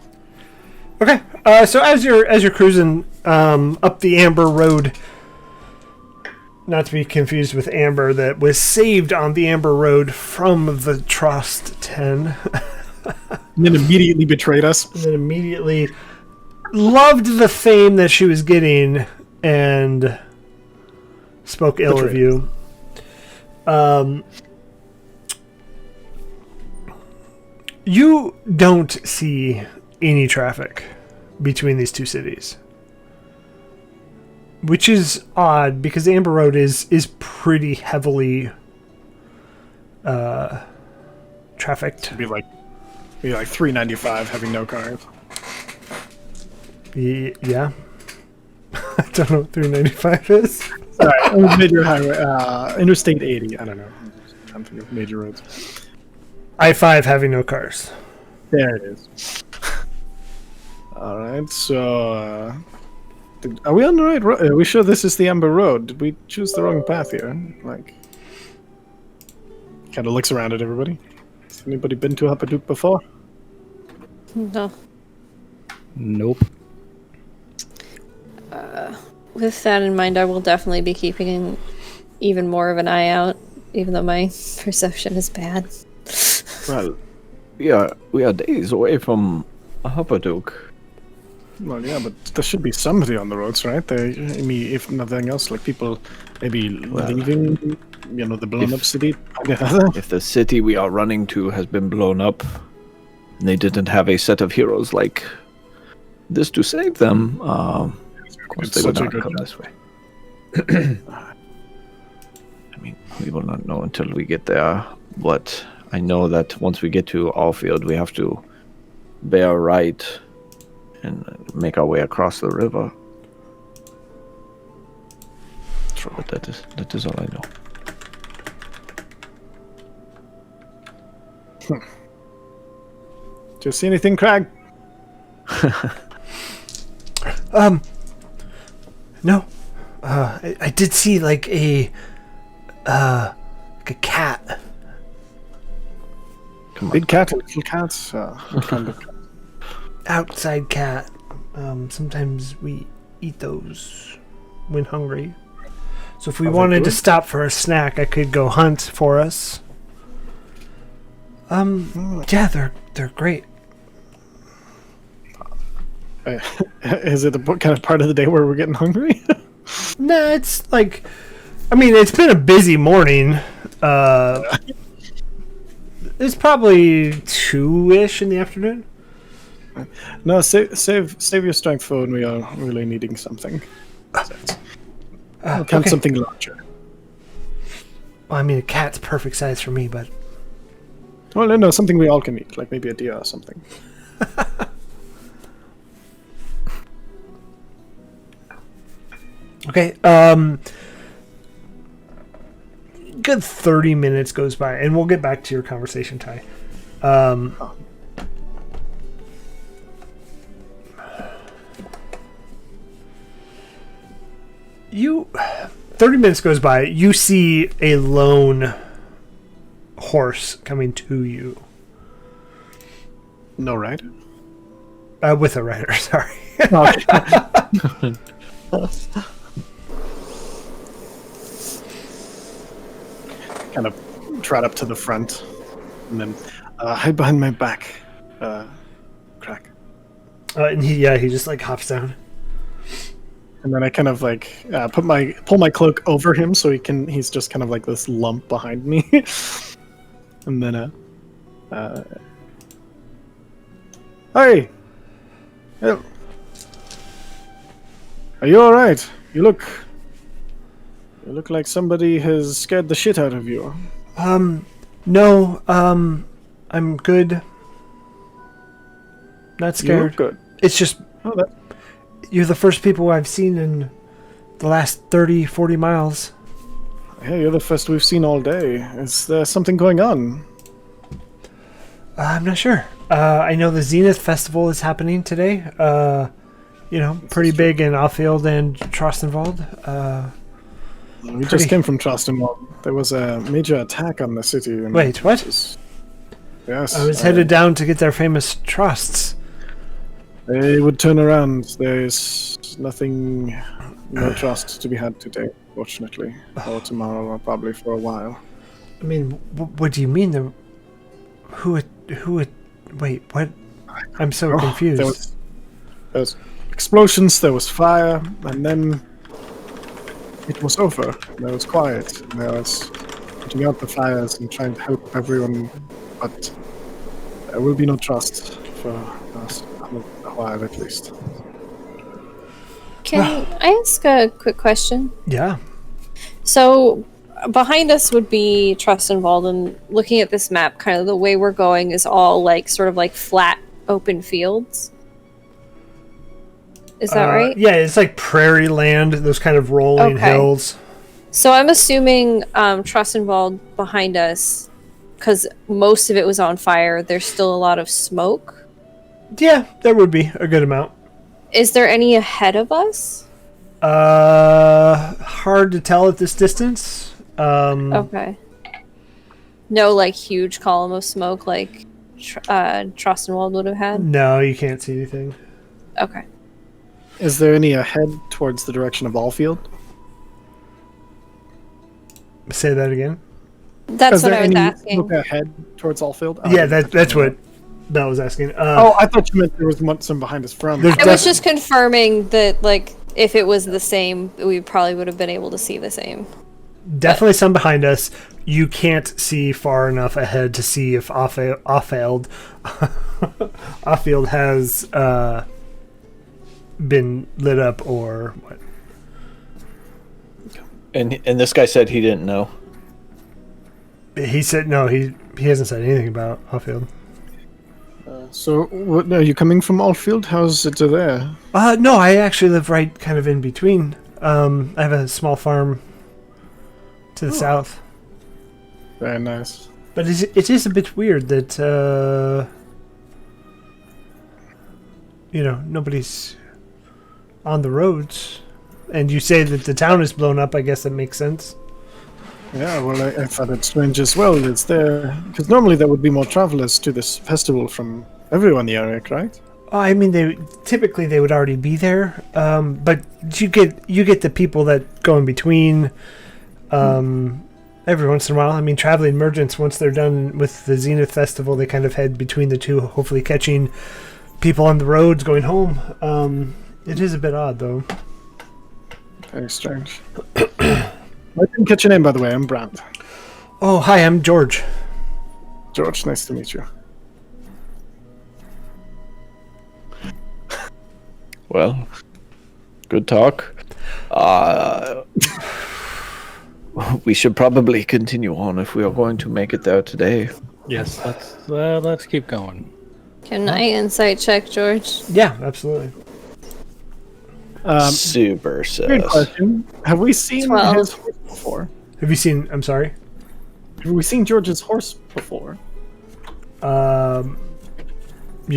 Okay. So as you're cruising up the Amber Road, not to be confused with Amber, that was saved on the Amber Road from the Trust 10, And then immediately betrayed us. and then immediately loved the fame that she was getting and spoke ill of you. You don't see any traffic between these two cities, which is odd because the Amber Road is pretty heavily trafficked. Be like $3.95 having no cars. Yeah. I don't know what 395 is. Sorry, major highway, Interstate 80. I don't know. I'm thinking of major roads. I-5 having no cars. There it is. All right, so are we on the right road? Are we sure this is the Amber Road? Did we choose the wrong path here? Like, kind of looks around at everybody. Has anybody been to Huppadook before? No. Nope. With that in mind, I will definitely be keeping even more of an eye out, even though my perception is bad. Well, we are days away from Huppadook. Well, yeah, but there should be somebody on the roads, right? I mean, if nothing else, like people maybe leaving, the blown-up city. If the city we are running to has been blown up, and they didn't have a set of heroes like this to save them, of course they would not come this way. I mean, we will not know until we get there, but I know that once we get to Alfield, we have to bear right and make our way across the river. But that is all I know. Do you see anything, Crag? No. I did see like a cat. Big cat and little cats. What kind of cat? Outside cat. Sometimes we eat those when hungry. So if we wanted to stop for a snack, I could go hunt for us. Yeah, they're great. Is it the kind of part of the day where we're getting hungry? Nah, it's like, I mean, it's been a busy morning. It's probably 2-ish in the afternoon. No, save your strength for when we are really needing something. Count Okay. something larger. Well, I mean, a cat's perfect size for me, but Well, no, something we all can eat, like maybe a deer or something. okay. Good 30 minutes goes by, and we'll get back to your conversation, Ty. You 30 minutes goes by, you see a lone horse coming to you. No rider? With a rider, sorry. Kind of trot up to the front, and then hide behind my back. Crack. And he just like hops down. And then I kind of like pull my cloak over him so he's just kind of like this lump behind me. And then hey! Are you alright? You look like somebody has scared the shit out of you. No, I'm good. Not scared. You look good. It's just you're the first people I've seen in the last 30, 40 miles. Yeah, you're the first we've seen all day. Is there something going on? I'm not sure. I know the Zenith Festival is happening today. Pretty big in Alfield and Trostenwald. We just came from Trostenwald. There was a major attack on the city. And Wait, what? Yes. I was headed down to get their famous trusts. They would turn around. There's no trust to be had today, fortunately. Or tomorrow, or probably for a while. I mean, what do you mean? Who would... Wait, what? I'm so confused. There was explosions, there was fire, and then it was over. There was quiet. There was putting out the fires and trying to help everyone, but there will be no trust for us. A while at least. Can I ask a quick question? Yeah. So behind us would be Trostenwald, and looking at this map, kind of the way we're going is all like sort of like flat open fields. Is that right? Yeah, it's like prairie land, those kind of rolling Okay. hills. So I'm assuming Trossenwald behind us, because most of it was on fire. There's still a lot of smoke. Yeah, there would be a good amount. Is there any ahead of us? Hard to tell at this distance. Okay. No, like, huge column of smoke like Trossenwald would have had? No, you can't see anything. Okay. Is there any ahead towards the direction of Alfield? Say that again. That's Is what there I was any asking. smoke ahead towards Alfield? Yeah, that's what Bell was asking. Oh, I thought you meant there was some behind us from. There's I was just confirming that, like, if it was the same, we probably would have been able to see the same. definitely some behind us. You can't see far enough ahead to see if Alfield has been lit up or what. And this guy said he didn't know. He said no. He hasn't said anything about Alfield. So, what, are you coming from Alfield? How's it there? No, I actually live right kind of in between. I have a small farm to the south. Very nice. But it is a bit weird that, nobody's on the roads. And you say that the town is blown up, I guess that makes sense. Yeah, well, I thought it strange as well. It's there because normally there would be more travelers to this festival from everyone in the area, right? Oh, I mean, they would already be there, but you get the people that go in between every once in a while. I mean, traveling merchants, once they're done with the Zenith Festival, they kind of head between the two, hopefully catching people on the roads going home. It is a bit odd, though. Very strange. I didn't catch your name, by the way. I'm Brand. Oh, hi, I'm George. George, nice to meet you. Well, good talk. We should probably continue on if we are going to make it there today. Yes, let's keep going. Can I insight check, George? Yeah, absolutely. Super Weird sus. question. Have we seen 12. his horse before? Have you seen? I'm sorry. Have we seen George's horse before? You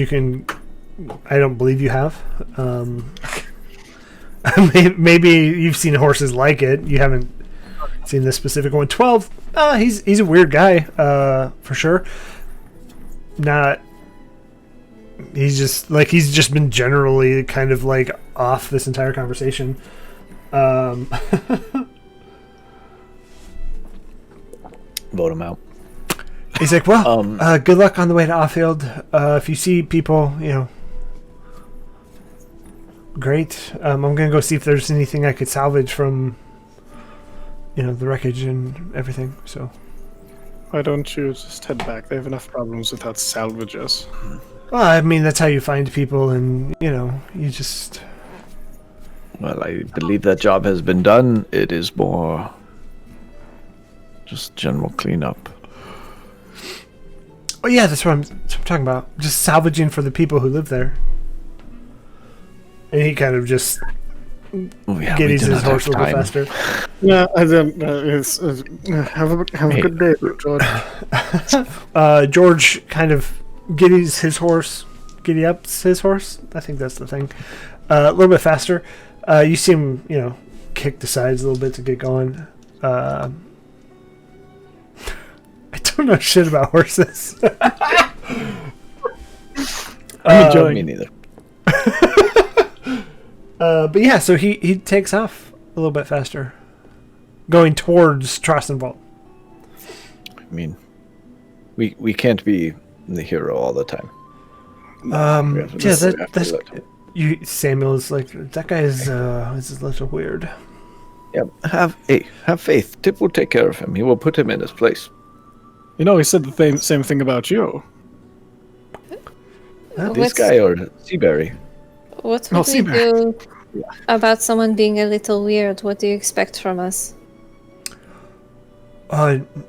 can. I don't believe you have. Maybe you've seen horses like it. You haven't seen this specific one. 12. He's a weird guy. For sure. Not. He's just been generally kind of like off this entire conversation. Vote him out. He's like, well, good luck on the way to Alfield. If you see people, great. I'm gonna go see if there's anything I could salvage from, the wreckage and everything. So, Why don't you just head back? They have enough problems without salvages. well, I mean, that's how you find people, and you just. Well, I believe that job has been done. It is more just general cleanup. Oh yeah, that's what I'm talking about. Just salvaging for the people who live there. And he kind of just giddies his horse a little bit faster. Yeah, I don't. Have a good day, George. George kind of giddy ups his horse. I think that's the thing. A little bit faster. You see him, kick the sides a little bit to get going. I don't know shit about horses. I'm enjoying Me it. neither. But yeah, so he takes off a little bit faster, going towards Trossenwald. I mean, we can't be the hero all the time. Yeah, that's that. Samuel is like, that guy is a little weird. Yeah, have faith. Tip will take care of him. He will put him in his place. He said the same thing about you. This guy or Seaberry? What would we do about someone being a little weird? What do you expect from us?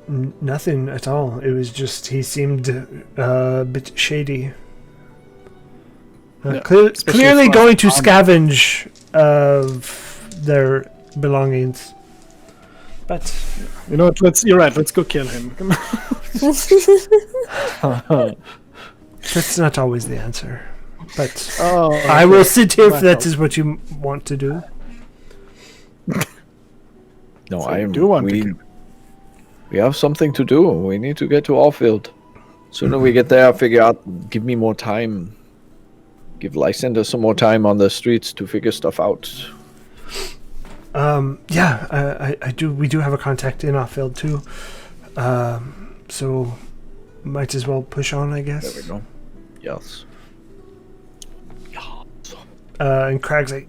Nothing at all. It was just he seemed a bit shady. Clearly going to scavenge of their belongings. But You know what? You're right. Let's go kill him. Come on. that's not always the answer. But Okay. I will sit here if that is what you want to do. No, So I you do want to we, kill. we have something to do. We need to get to Alfield. Sooner we get there, figure out, give me more time. Give Lysander some more time on the streets to figure stuff out. I do. We do have a contact in Alfield too. So might as well push on, I guess. There we go. Yes. And Crag's like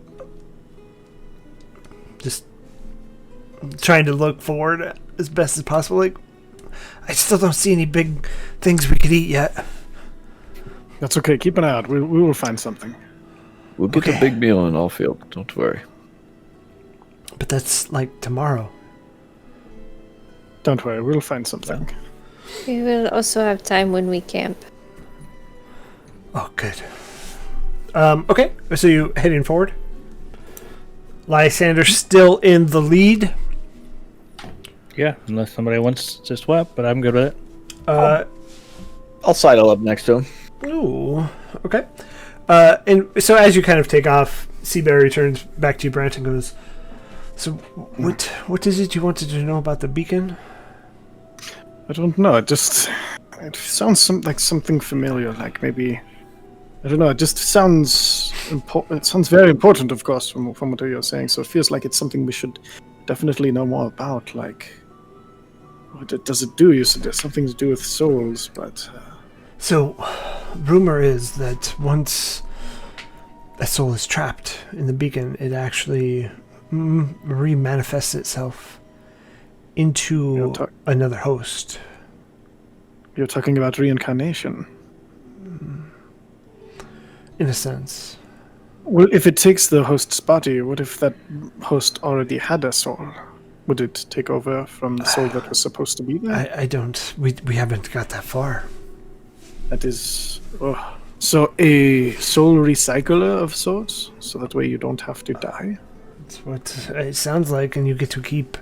just trying to look forward as best as possible. Like, I still don't see any big things we could eat yet. That's okay. Keep an eye out. We will find something. We'll get Okay. a big meal in Alfield. Don't worry. But that's like tomorrow. Don't worry. We'll find something. We will also have time when we camp. Oh, good. Okay, so you heading forward? Lysander still in the lead. Yeah, unless somebody wants to swap, but I'm good with it. I'll sidle up next to him. Ooh, okay. And so as you kind of take off, Seaberry turns back to you, Brant, and goes, so what is it you wanted to know about the beacon? I don't know. It sounds like something familiar. Like maybe, I don't know. It just sounds important. It sounds very important, of course, from what you're saying. So it feels like it's something we should definitely know more about. Like, what does it do? You said there's something to do with souls, but So, rumor is that once a soul is trapped in the beacon, it actually re-manifests itself into another host. you're talking about reincarnation. In a sense. Well, if it takes the host's body, what if that host already had a soul? Would it take over from the soul that was supposed to be there? I don't... We haven't got that far. That is... So a soul recycler of sorts? So that way you don't have to die? That's what it sounds like, and you get to keep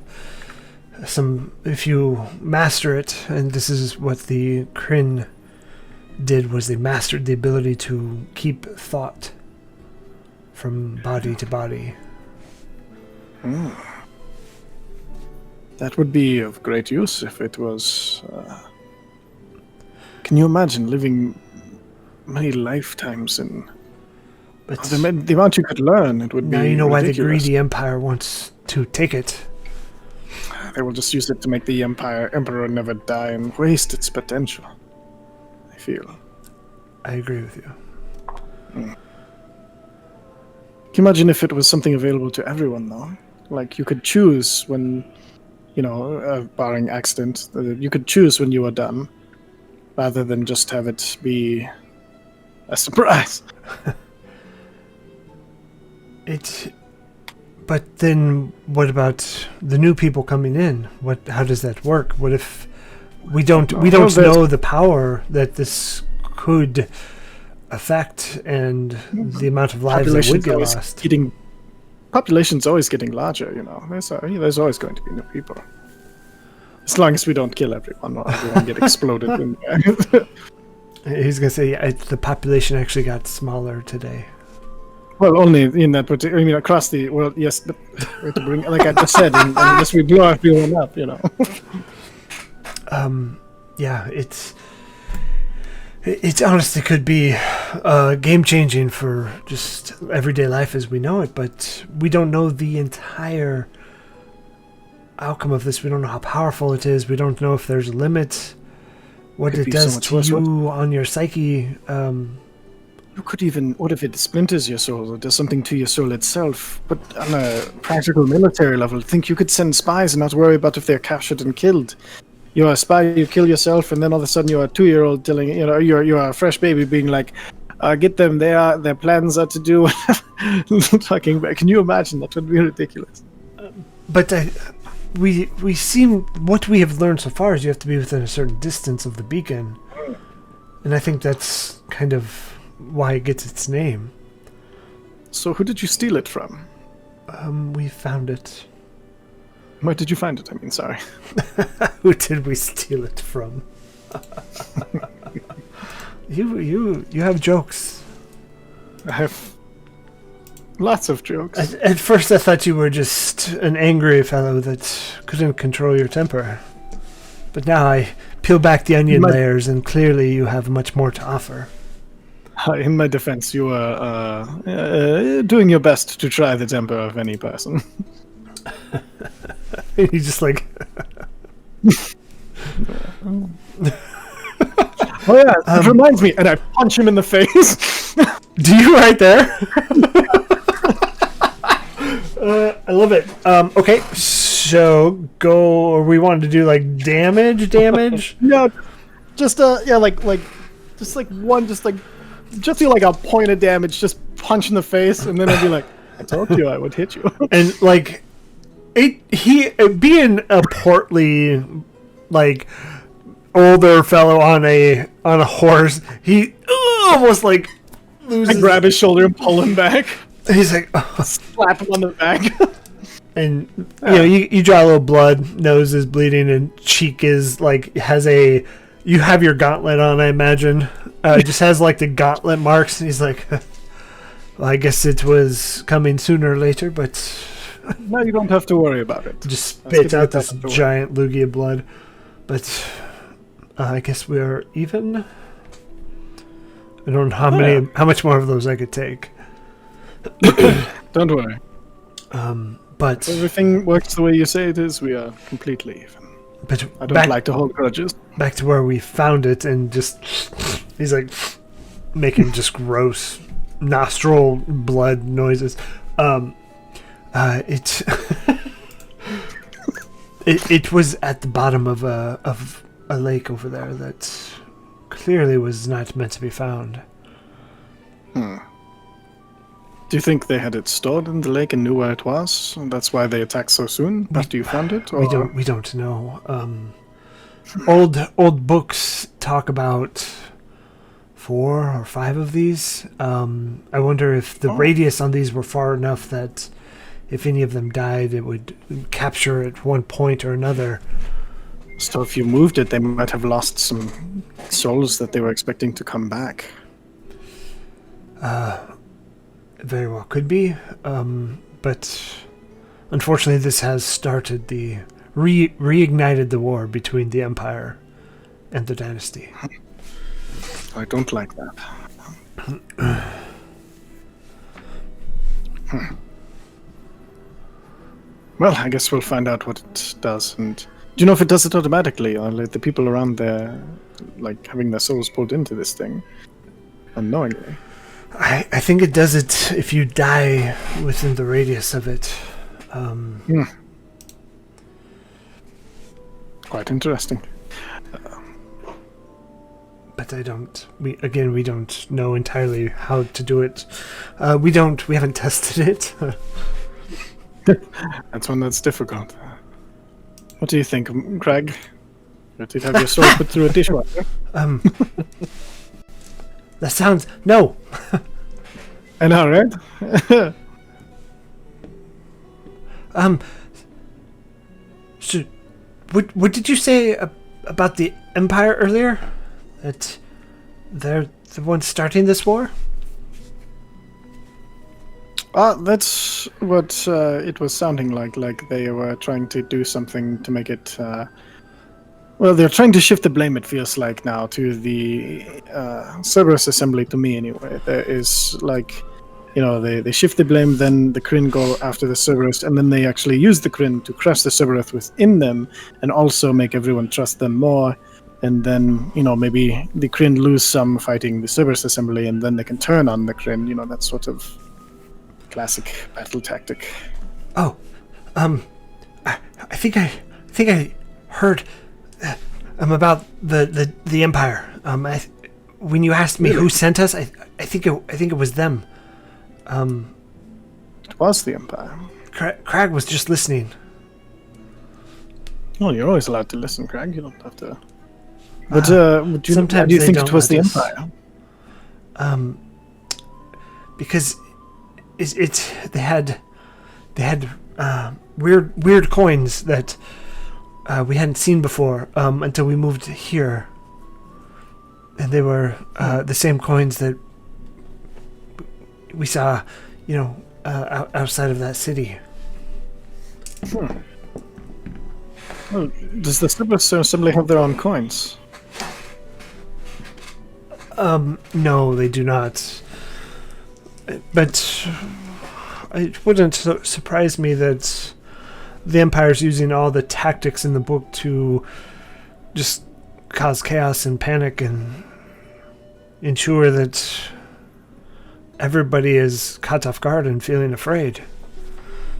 some... If you master it, and this is what the Kryn did, was they mastered the ability to keep thought from body to body. That would be of great use if it was... Can you imagine living many lifetimes in... But the amount you could learn, it would be now you know ridiculous. why the greedy empire wants to take it. They will just use it to make the emperor never die and waste its potential. I feel. I agree with you. Can you imagine if it was something available to everyone, though? Like, you could choose when, barring accident, you could choose when you were done, rather than just have it be a surprise. But then, what about the new people coming in? How does that work? What if we don't know the power that this could affect and the amount of lives that would get lost? Population's always getting larger, There's always going to be new people. As long as we don't kill everyone or everyone get exploded in there. He's gonna say the population actually got smaller today. Well, only in that particular, across the world, yes, but we have to bring, like I just said, unless we blow everyone up, Yeah, it honestly could be game changing for just everyday life as we know it, but we don't know the entire outcome of this. We don't know how powerful it is. We don't know if there's a limit. What it does to you on your psyche. You could even, what if it splinters your soul or does something to your soul itself? But on a practical military level, think you could send spies and not worry about if they're captured and killed. You're a spy, you kill yourself, and then all of a sudden you're a 2-year-old telling, you're a fresh baby being like, get them there, their plans are to do talking back. Can you imagine? That would be ridiculous. But we seem, what we have learned so far is you have to be within a certain distance of the beacon. And I think that's kind of why it gets its name. So who did you steal it from? We found it. Where did you find it? I mean, sorry. Who did we steal it from? You have jokes. I have lots of jokes. At first I thought you were just an angry fellow that couldn't control your temper. But now I peel back the onion layers and clearly you have much more to offer. In my defense, you are doing your best to try the temper of any person. He just like... Oh yeah, it reminds me, and I punch him in the face. Do you right there? I love it. Okay, so go. Or we wanted to do like damage. Yeah, just just do like a point of damage, just punch in the face, and then I'd be like, I told you I would hit you. And like, he being a portly, like, older fellow on a horse, he almost like loses. I grab his shoulder and pull him back. He's like, slap him on the back. And you draw a little blood, nose is bleeding, and cheek is like you have your gauntlet on, I imagine. It just has like the gauntlet marks, and he's like, well, I guess it was coming sooner or later, but no, you don't have to worry about it. Just spits out this giant loogie of blood. But I guess we're even. I don't know how much more of those I could take. Don't worry. But if everything works the way you say it is, we are completely even. But I don't like to hold grudges. Back to where we found it, and just he's like making just gross nostril blood noises. It was at the bottom of a lake over there that clearly was not meant to be found. Do you think they had it stored in the lake and knew where it was, and that's why they attacked so soon after you found it? Or? We don't know. Old books talk about 4 or 5 of these. I wonder if the radius on these were far enough that if any of them died, it would capture at one point or another. So if you moved it, they might have lost some souls that they were expecting to come back. Very well could be. But unfortunately this has started reignited the war between the Empire and the Dynasty. I don't like that. Well, I guess we'll find out what it does. And do you know if it does it automatically, or like the people around there, like having their souls pulled into this thing unknowingly? I think it does it if you die within the radius of it. Quite interesting. But we don't know entirely how to do it. We haven't tested it. That's one that's difficult. What do you think, Craig? You to have your soul put through a dishwasher? That sounds... No! I know, right? So, what did you say about the Empire earlier? That they're the ones starting this war? That's what it was sounding like. Like they were trying to do something to make it... well, they're trying to shift the blame, it feels like, now, to the Cerberus Assembly, to me anyway. There is, like, they shift the blame, then the Kryn go after the Cerberus, and then they actually use the Kryn to crush the Cerberus within them, and also make everyone trust them more. And then, maybe the Kryn lose some fighting the Cerberus Assembly, and then they can turn on the Kryn. That sort of classic battle tactic. Oh, I think I heard about the Empire. When you asked me who sent us, I think it was them. It was the Empire. Crag was just listening. Well, you're always allowed to listen, Craig. You don't have to. But why do you think it was the Empire? because they had weird coins that we hadn't seen before until we moved here, and they were the same coins that we saw, outside of that city. Well, does the Super Assembly have their own coins? No, they do not. But it wouldn't surprise me that the Empire's using all the tactics in the book to just cause chaos and panic and ensure that everybody is caught off guard and feeling afraid.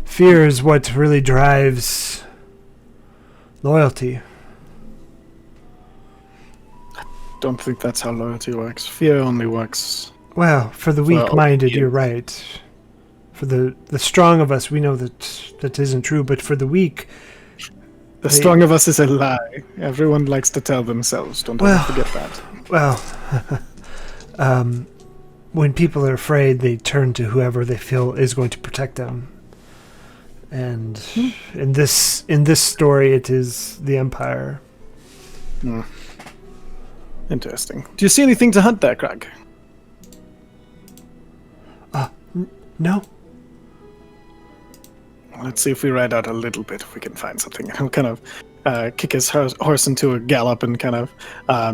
Fear is what really drives loyalty. Don't think that's how loyalty works. Fear only works. Well, for the weak-minded, you're right. For the strong of us, we know that isn't true, but for the weak... The strong of us is a lie. Everyone likes to tell themselves. Don't ever forget that. Well, when people are afraid, they turn to whoever they feel is going to protect them. And in this story, it is the Empire. Interesting. Do you see anything to hunt there, Craig? No. Let's see if we ride out a little bit, if we can find something. He'll kind of kick his horse into a gallop and kind of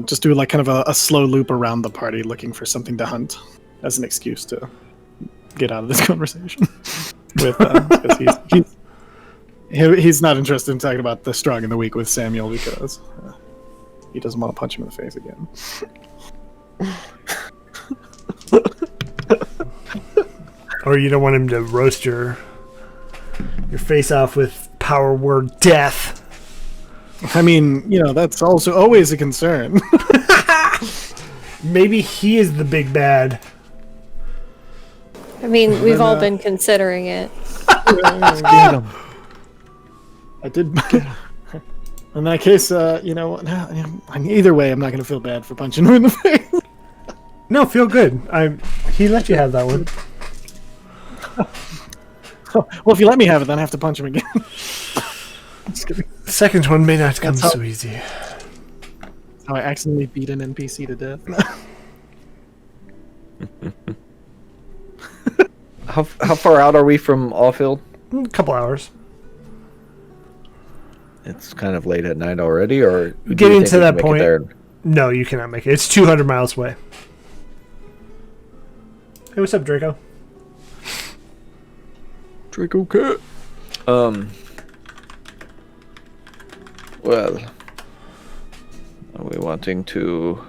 just do like kind of a slow loop around the party, looking for something to hunt as an excuse to get out of this conversation. Because he's not interested in talking about the strong and the weak with Samuel because he doesn't want to punch him in the face again. Or you don't want him to roast your face off with power word death. I mean, that's also always a concern. Maybe he is the big bad. I mean, we've all been considering it. Get him. I did. In that case, either way, I'm not going to feel bad for punching him in the face. No, feel good. He let you have that one. Well, if you let me have it, then I have to punch him again. Just kidding. The second one may not come That's so easy. How I accidentally beat an NPC to death. How far out are we from Alfield? A couple hours. It's kind of late at night already, or do you Getting think to we that can make it point. there? No, you cannot make it. It's 200 miles away. Hey, what's up, Draco? Draco cat. Well, are we wanting to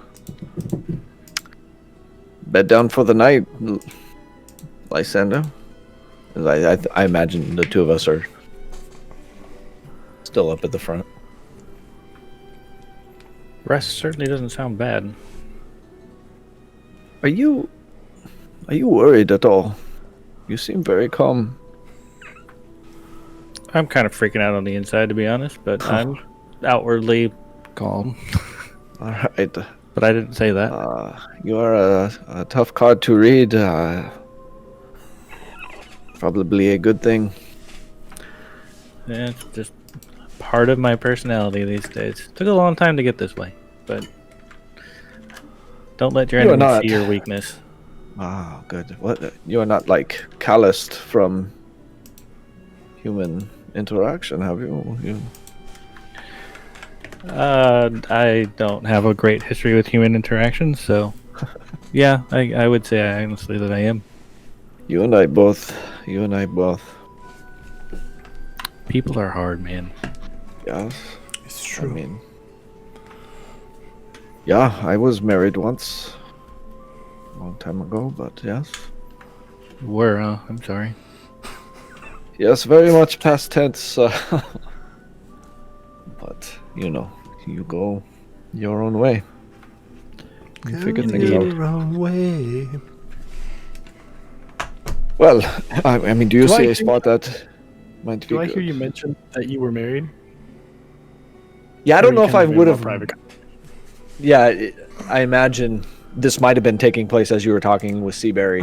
bed down for the night, Lysander? I imagine the two of us are still up at the front. Rest certainly doesn't sound bad. Are you worried at all? You seem very calm. I'm kind of freaking out on the inside, to be honest, but I'm outwardly calm. All right. But I didn't say that. You are a tough card to read. Probably a good thing. Yeah, it's just part of my personality these days. Took a long time to get this way, but don't let your enemies see your weakness. Ah, good. What? You are not like calloused from human interaction, have you? I don't have a great history with human interaction, so yeah, I would say honestly that I am. You and I both. People are hard, man. Yes. It's true. I mean, yeah, I was married once. A long time ago, but yes. You were, huh? I'm sorry. Yes, very much past tense. But, you go your own way. You figure things out. Your own way. Well, I mean, do you Do I see a hear- spot that might be Do I good? hear you mention that you were married? Yeah, I Or don't you know if kind I of made would more have. private. Yeah, I imagine this might have been taking place as you were talking with Seaberry,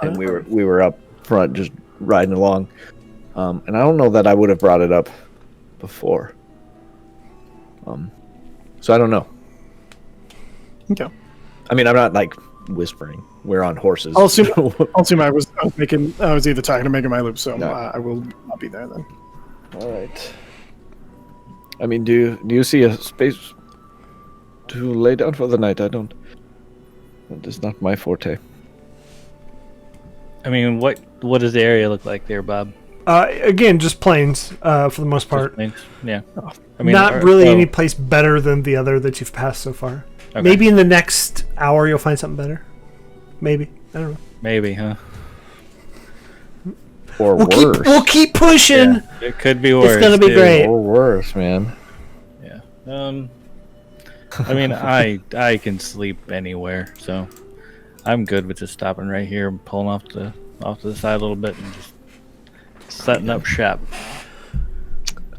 and we were up front just riding along. And I don't know that I would have brought it up before. So I don't know. Okay. I mean, I'm not like whispering. We're on horses. I'll assume I was either talking or making my loop, so No. I will not be there then. All right. I mean, do you see a space to lay down for the night? I don't. That is not my forte. I mean, what does the area look like there, Bob? Again, just plains for the most part. Yeah. I Not really any place better than the other that you've passed so far. Okay. Maybe in the next hour you'll find something better. Maybe. I don't know. Maybe, huh? Or We'll worse. We'll keep pushing. Yeah, it could be worse. It's gonna be too. great. Or worse, man. Yeah. I mean, I can sleep anywhere, so I'm good with just stopping right here and pulling off to the side a little bit and just setting up shop.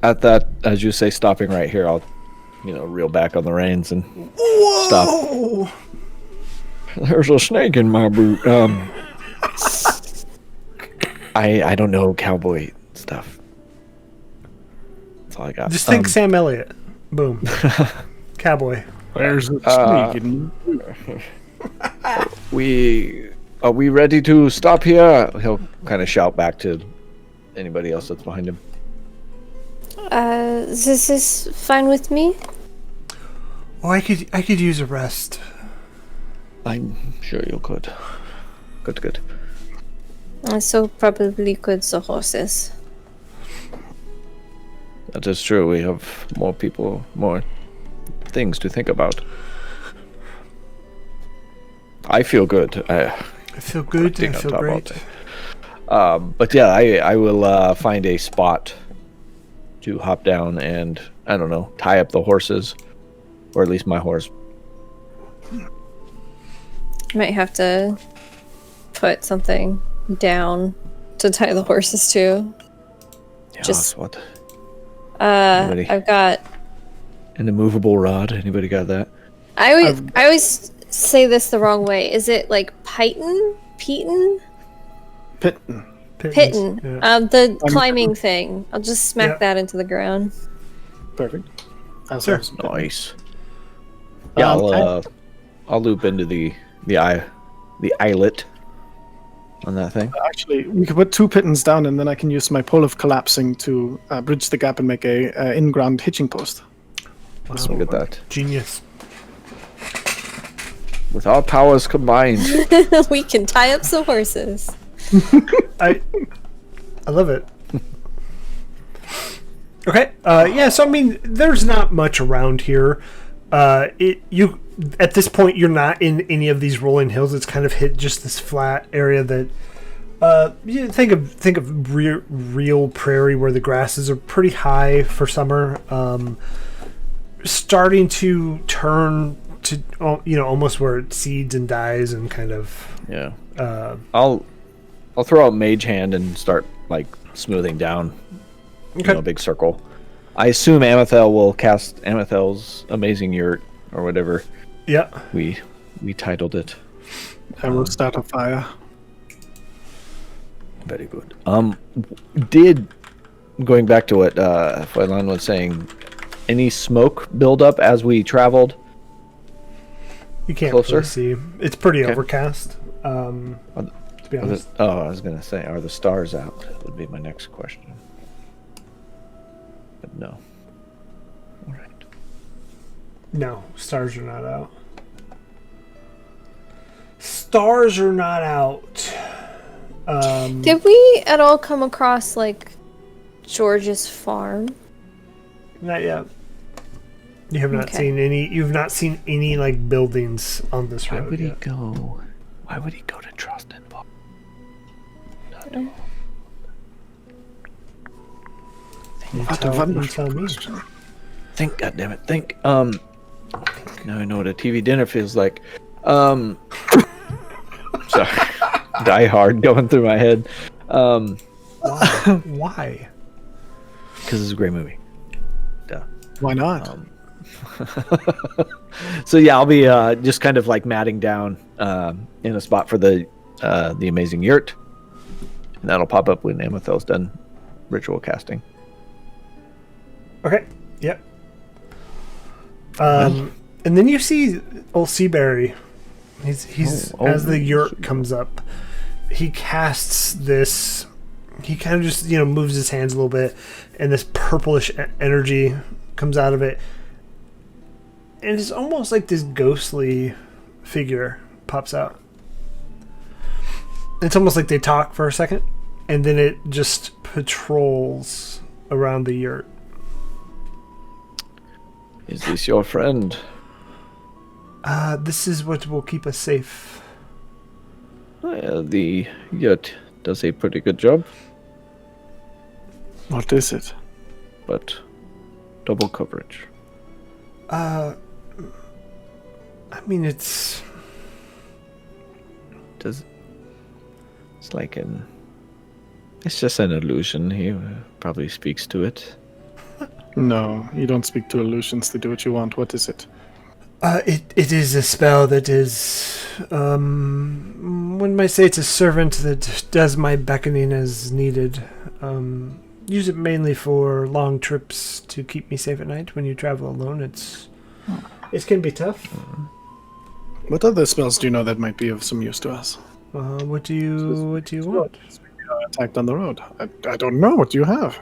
At that, as you say, stopping right here, I'll, reel back on the reins and stop. There's a snake in my boot. I don't know cowboy stuff. That's all I got. Just think Sam Elliott. Boom. Cowboy. There's a snake in Are we ready to stop here? He'll kind of shout back to anybody else that's behind him. This is fine with me. Oh, I could use a rest. I'm sure you could. Good. So probably could the horses. That is true. We have more things to think about. I feel good. I feel good. I feel great. But yeah, I will find a spot to hop down and, I don't know, tie up the horses, or at least my horse. Might have to put something down to tie the horses to. Yeah, Just- what? Anybody? I've got. An immovable rod. Anybody got that? I always say this the wrong way. Is it like Python? Pitten? Pitten. Yeah. The climbing thing. I'll just smack Yeah. that into the ground. Perfect. Sure. Nice. Yeah, I'll loop into the eyelet on that thing. Actually, we could put 2 pittons down, and then I can use my pole of collapsing to bridge the gap and make a in-ground hitching post. Let's look at that. Genius. With our powers combined. We can tie up some horses. I love it. Okay. Yeah. So I mean, there's not much around here. You at this point you're not in any of these rolling hills. It's kind of hit just this flat area that you think of real prairie where the grasses are pretty high for summer. Starting to turn to almost where it seeds and dies and kind of Yeah. I'll throw out Mage Hand and start like smoothing down. Okay. A big circle. I assume Amethel will cast Amethel's Amazing Yurt or whatever yeah. we titled it. I will start a fire. Very good. Did going back to what Flylan was saying, any smoke build up as we traveled? You can't Closer? really see. It's pretty Okay. overcast. To be honest. I was gonna say, are the stars out? That would be my next question. But no. All right. No, stars are not out. Stars are not out. Did we at all come across like George's farm? Not yet. You have not Okay. seen any. You've not seen any like buildings on this Why road would he yet. go? Why would he go to Troston? You What tell, a you wonderful tell me. question. Think, goddammit, think. Now I know what a TV dinner feels like. Sorry, Die Hard going through my head. Why? Because it's a great movie. Duh. Why not? So yeah, I'll be just kind of like matting down in a spot for the amazing yurt, and that'll pop up when Amethel's done ritual casting. Okay. Yep. And then you see old Seaberry. He's as the yurt comes up, he casts this. He kind of just moves his hands a little bit, and this purplish energy comes out of it, and it's almost like this ghostly figure pops out. It's almost like they talk for a second, and then it just patrols around the yurt. Is this your friend? This is what will keep us safe. The yurt does a pretty good job, What is it? but double coverage. I mean, it's It's just an illusion. He probably speaks to it. No, you don't speak to illusions. They do what you want. What is it? It is a spell that is, one might say it's a servant that does my beckoning as needed. Use it mainly for long trips to keep me safe at night. When you travel alone, it can be tough. What other spells do you know that might be of some use to us? What do you want? Attacked on the road. I don't know. What do you have?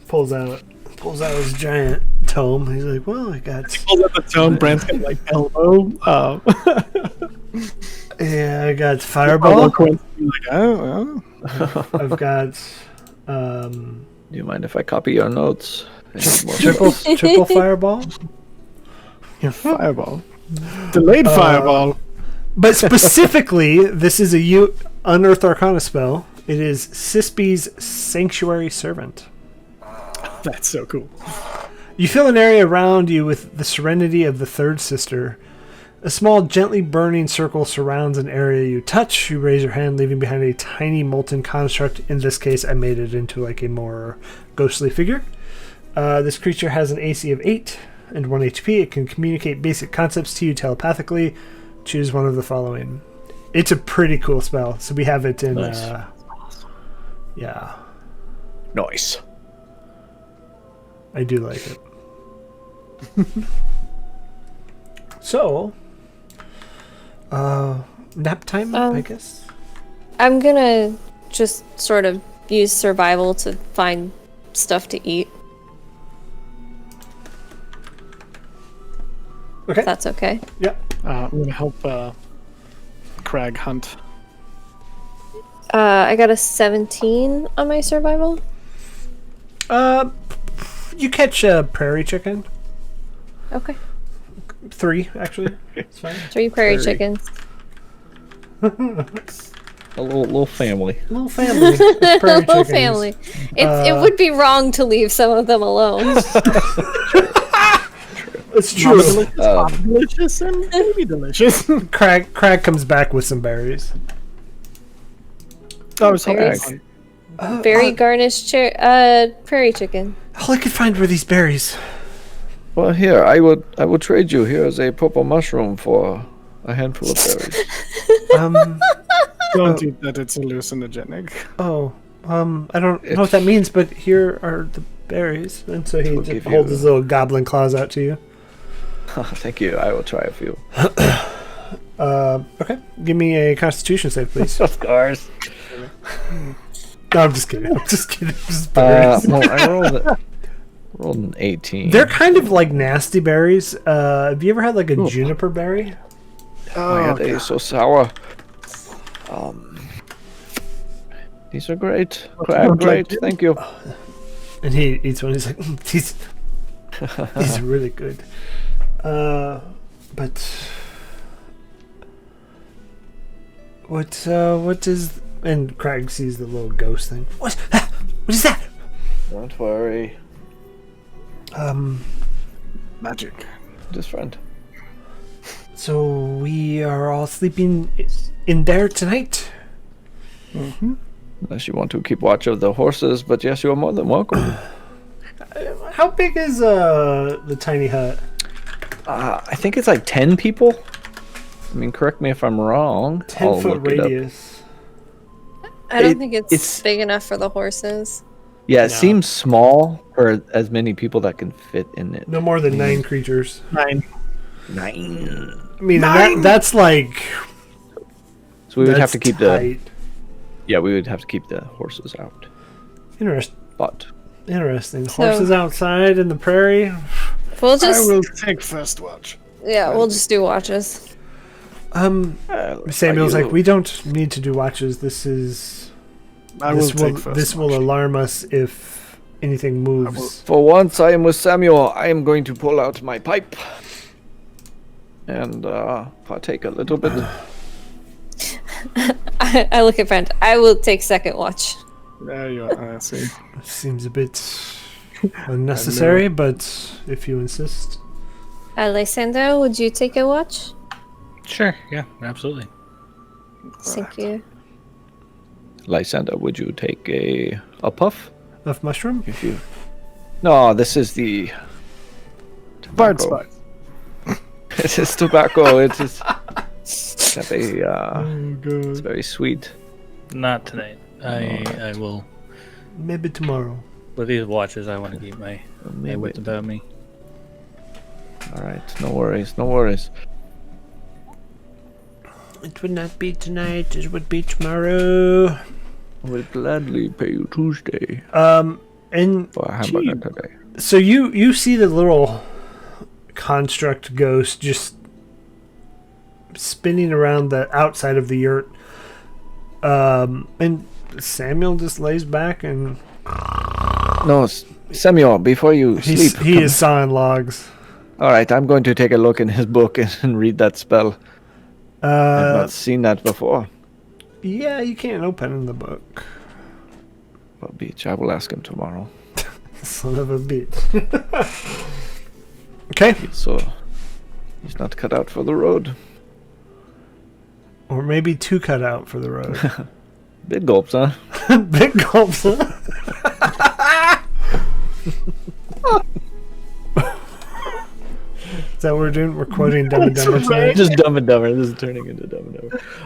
Pulls out his giant tome. He's like, well, I got. Pulls out the tome. Brand's got like elbow. Yeah, I got fireball. I've got. Do you mind if I copy your notes? Triple fireball. Your fireball. Delayed fireball. But specifically, this is a Unearthed Arcana spell. It is Sispy's Sanctuary Servant. That's so cool. You fill an area around you with the serenity of the third sister. A small, gently burning circle surrounds an area you touch. You raise your hand, leaving behind a tiny molten construct. In this case, I made it into like a more ghostly figure. This creature has an AC of 8 and 1 HP. It can communicate basic concepts to you telepathically. Choose one of the following. It's a pretty cool spell. So we have it in... Nice. Yeah. Nice. I do like it. So... nap time, I guess? I'm gonna just sort of use survival to find stuff to eat. Okay. If that's okay. Yeah. I'm gonna help Crag hunt. I got a 17 on my survival. You catch a prairie chicken. Okay. 3, actually. It's fine. 3 prairie chickens. A little family. Little family. of prairie Little chickens. family. It would be wrong to leave some of them alone. It's true. Delicious and maybe delicious. Crag comes back with some berries. Oh, so Berries. Berry garnished prairie chicken. All I could find were these berries. Well, here I would trade you. Here is a purple mushroom for a handful of berries. Don't eat that. It's hallucinogenic. I don't know what that means, but here are the berries. And so he just holds his little goblin claws out to you. Thank you. I will try a few. Okay. Give me a Constitution save, please. Of course. No, I'm just kidding. Just berries. Well, I rolled an 18. They're kind of like nasty berries. Have you ever had like a juniper berry? Oh yeah, they're so sour. These are great. Great. Thank you. And he eats one. He's like, these are really good. But what is? And Craig sees the little ghost thing. What is that? Don't worry. Magic. Just friend. So we are all sleeping in there tonight? Mm-hmm. Unless you want to keep watch of the horses, but yes, you are more than welcome. How big is the tiny hut? I think it's like 10 people. I mean, correct me if I'm wrong. 10-foot radius. I don't think it's big enough for the horses. Yeah, it seems small for as many people that can fit in it. No more than 9 creatures. 9. I mean, that's like. So we would have to keep tight. we would have to keep the horses out. Interesting. Horses outside in the prairie. We'll just. I will take first watch. Yeah, we'll just do watches. Samuel's like, we don't need to do watches. This will alarm us if anything moves. For once, I am with Samuel. I am going to pull out my pipe and partake a little bit. I look at Brent. I will take second watch. There you are. I see. Seems a bit unnecessary, but if you insist. Alessandro, would you take a watch? Sure. Yeah. Absolutely. Thank you. Lysander, would you take a puff? Of mushroom? No, this is the Bard tobacco. spot. It is tobacco. It is it's very sweet. Not tonight. I will. Maybe tomorrow. With these watches, I want to keep my wits about me. All right, no worries. It would not be tonight. It would be tomorrow. I would gladly pay you Tuesday. And for a hamburger today. So you see the little construct ghost just spinning around the outside of the yurt. And Samuel just lays back and. No, Samuel, before you sleep. He is sawing logs. All right, I'm going to take a look in his book and read that spell. I've not seen that before. Yeah, you can't open the book. Well, Beach, I will ask him tomorrow. Son of a bitch. Okay. So, he's not cut out for the road. Or maybe too cut out for the road. Big gulps, huh? Big gulps, huh? Is that what we're doing? We're quoting Dumb and Dumber tonight? Just Dumb and Dumber. This is turning into Dumb and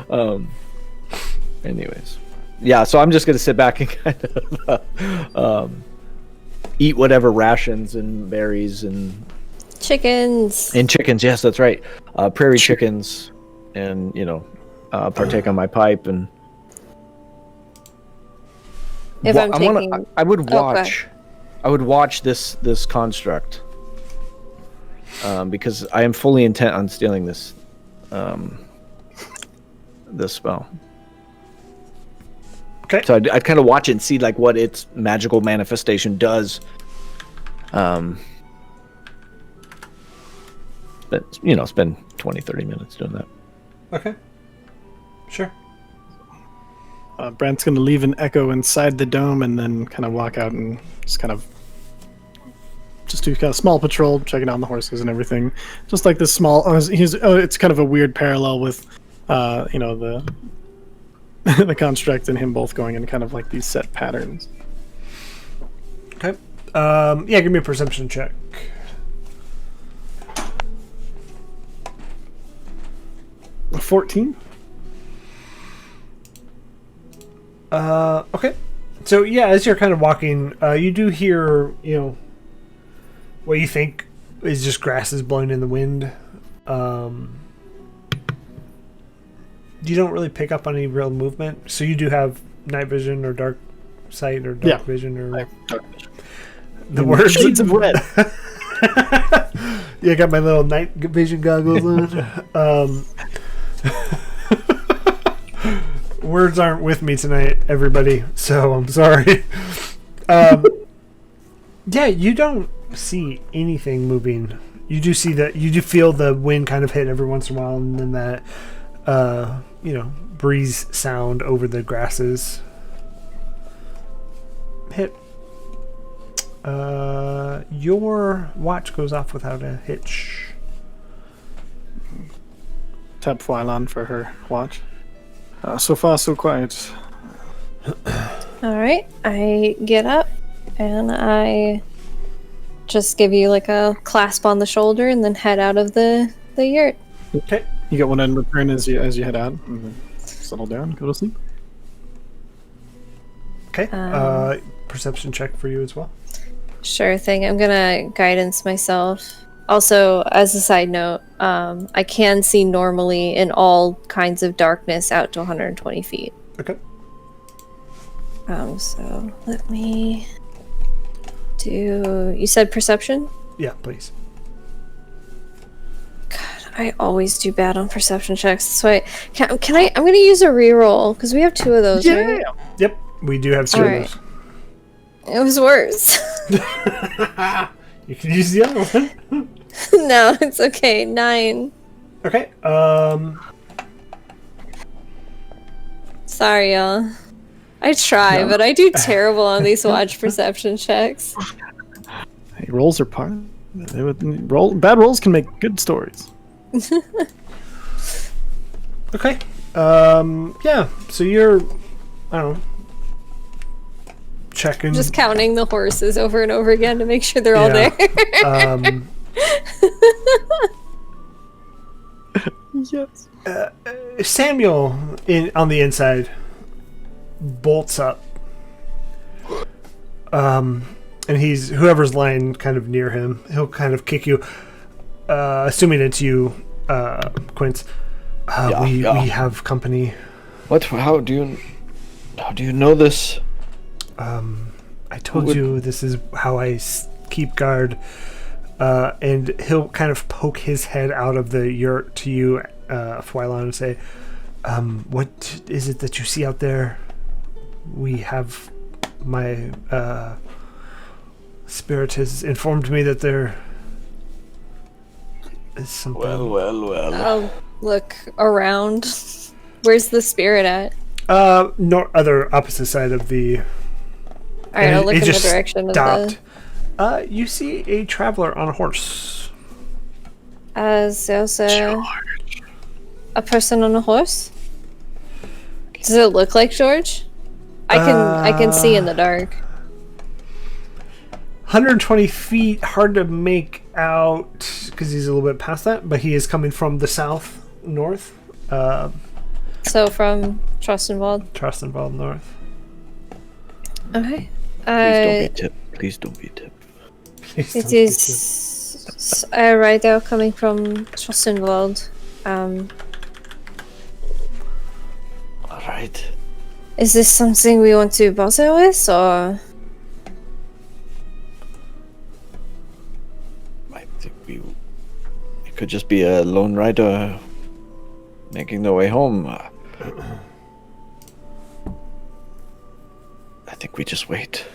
Dumber. Anyways. Yeah, so I'm just going to sit back and kind of eat whatever rations and berries and... Chickens. And chickens, yes, that's right. Prairie chickens. And, partake on my pipe and... If I'm taking... I would watch... I would watch this construct. Because I am fully intent on stealing this spell. Okay. So I'd kind of watch it and see like what its magical manifestation does. But spend 20-30 minutes doing that. Okay. Sure. Brent's going to leave an echo inside the dome and then kind of walk out and just do kind of small patrol, checking out the horses and everything. Just like this small, it's kind of a weird parallel with, the the construct and him both going in kind of like these set patterns. Okay. Yeah, give me a perception check. A 14. Okay. So yeah, as you're kind of walking, you do hear, what you think is just grasses blowing in the wind. You don't really pick up on any real movement, so you do have night vision or dark sight or dark vision or Dark vision. the words Shades of red. Yeah, I got my little night vision goggles on. Words aren't with me tonight, everybody, so I'm sorry. Yeah, you don't see anything moving. You do see that. You do feel the wind kind of hit every once in a while, and then that breeze sound over the grasses hit. Your watch goes off without a hitch. Tap Fwylon for her watch. So far, so quiet. All right, I get up and I just give you like a clasp on the shoulder and then head out of the yurt. Okay. You get one in return as you head out. And then settle down, go to sleep. Okay. Perception check for you as well. Sure thing. I'm gonna guidance myself. Also, as a side note, I can see normally in all kinds of darkness out to 120 feet. Okay. So let me do. You said perception? Yeah, please. God, I always do bad on perception checks. That's why. Can I? I'm gonna use a reroll because we have 2 of those. Right? Yep. We do have 2 of those. It was worse. You can use the other one. No, it's okay. 9. Okay. Sorry, y'all. I try, but I do terrible on these watch perception checks. Hey, rolls are part. Bad rolls can make good stories. Okay. Yeah. So you're, I don't know, checking. Just counting the horses over and over again to make sure they're all there. Yes. Samuel on the inside bolts up. And he's whoever's lying kind of near him. He'll kind of kick you, assuming it's you, Quince. We have company. What? How do you know this? I told you this is how I keep guard. And he'll kind of poke his head out of the yurt to you, Phylon, and say, what is it that you see out there? We have... My spirit has informed me that there is something... Well. I'll look around. Where's the spirit at? Other opposite side of the... Alright, I'll look in the direction stopped. of the... You see a traveler on a horse. There's a person on a horse? Does it look like George? I can see in the dark. 120 feet, hard to make out because he's a little bit past that, but he is coming from the north. So from Trostenwald north. Okay. Please don't be tipped. It is a rider coming from Trostenwald. Alright. Is this something we want to bother with, or...? I think it could just be a lone rider making their way home. I think we just wait.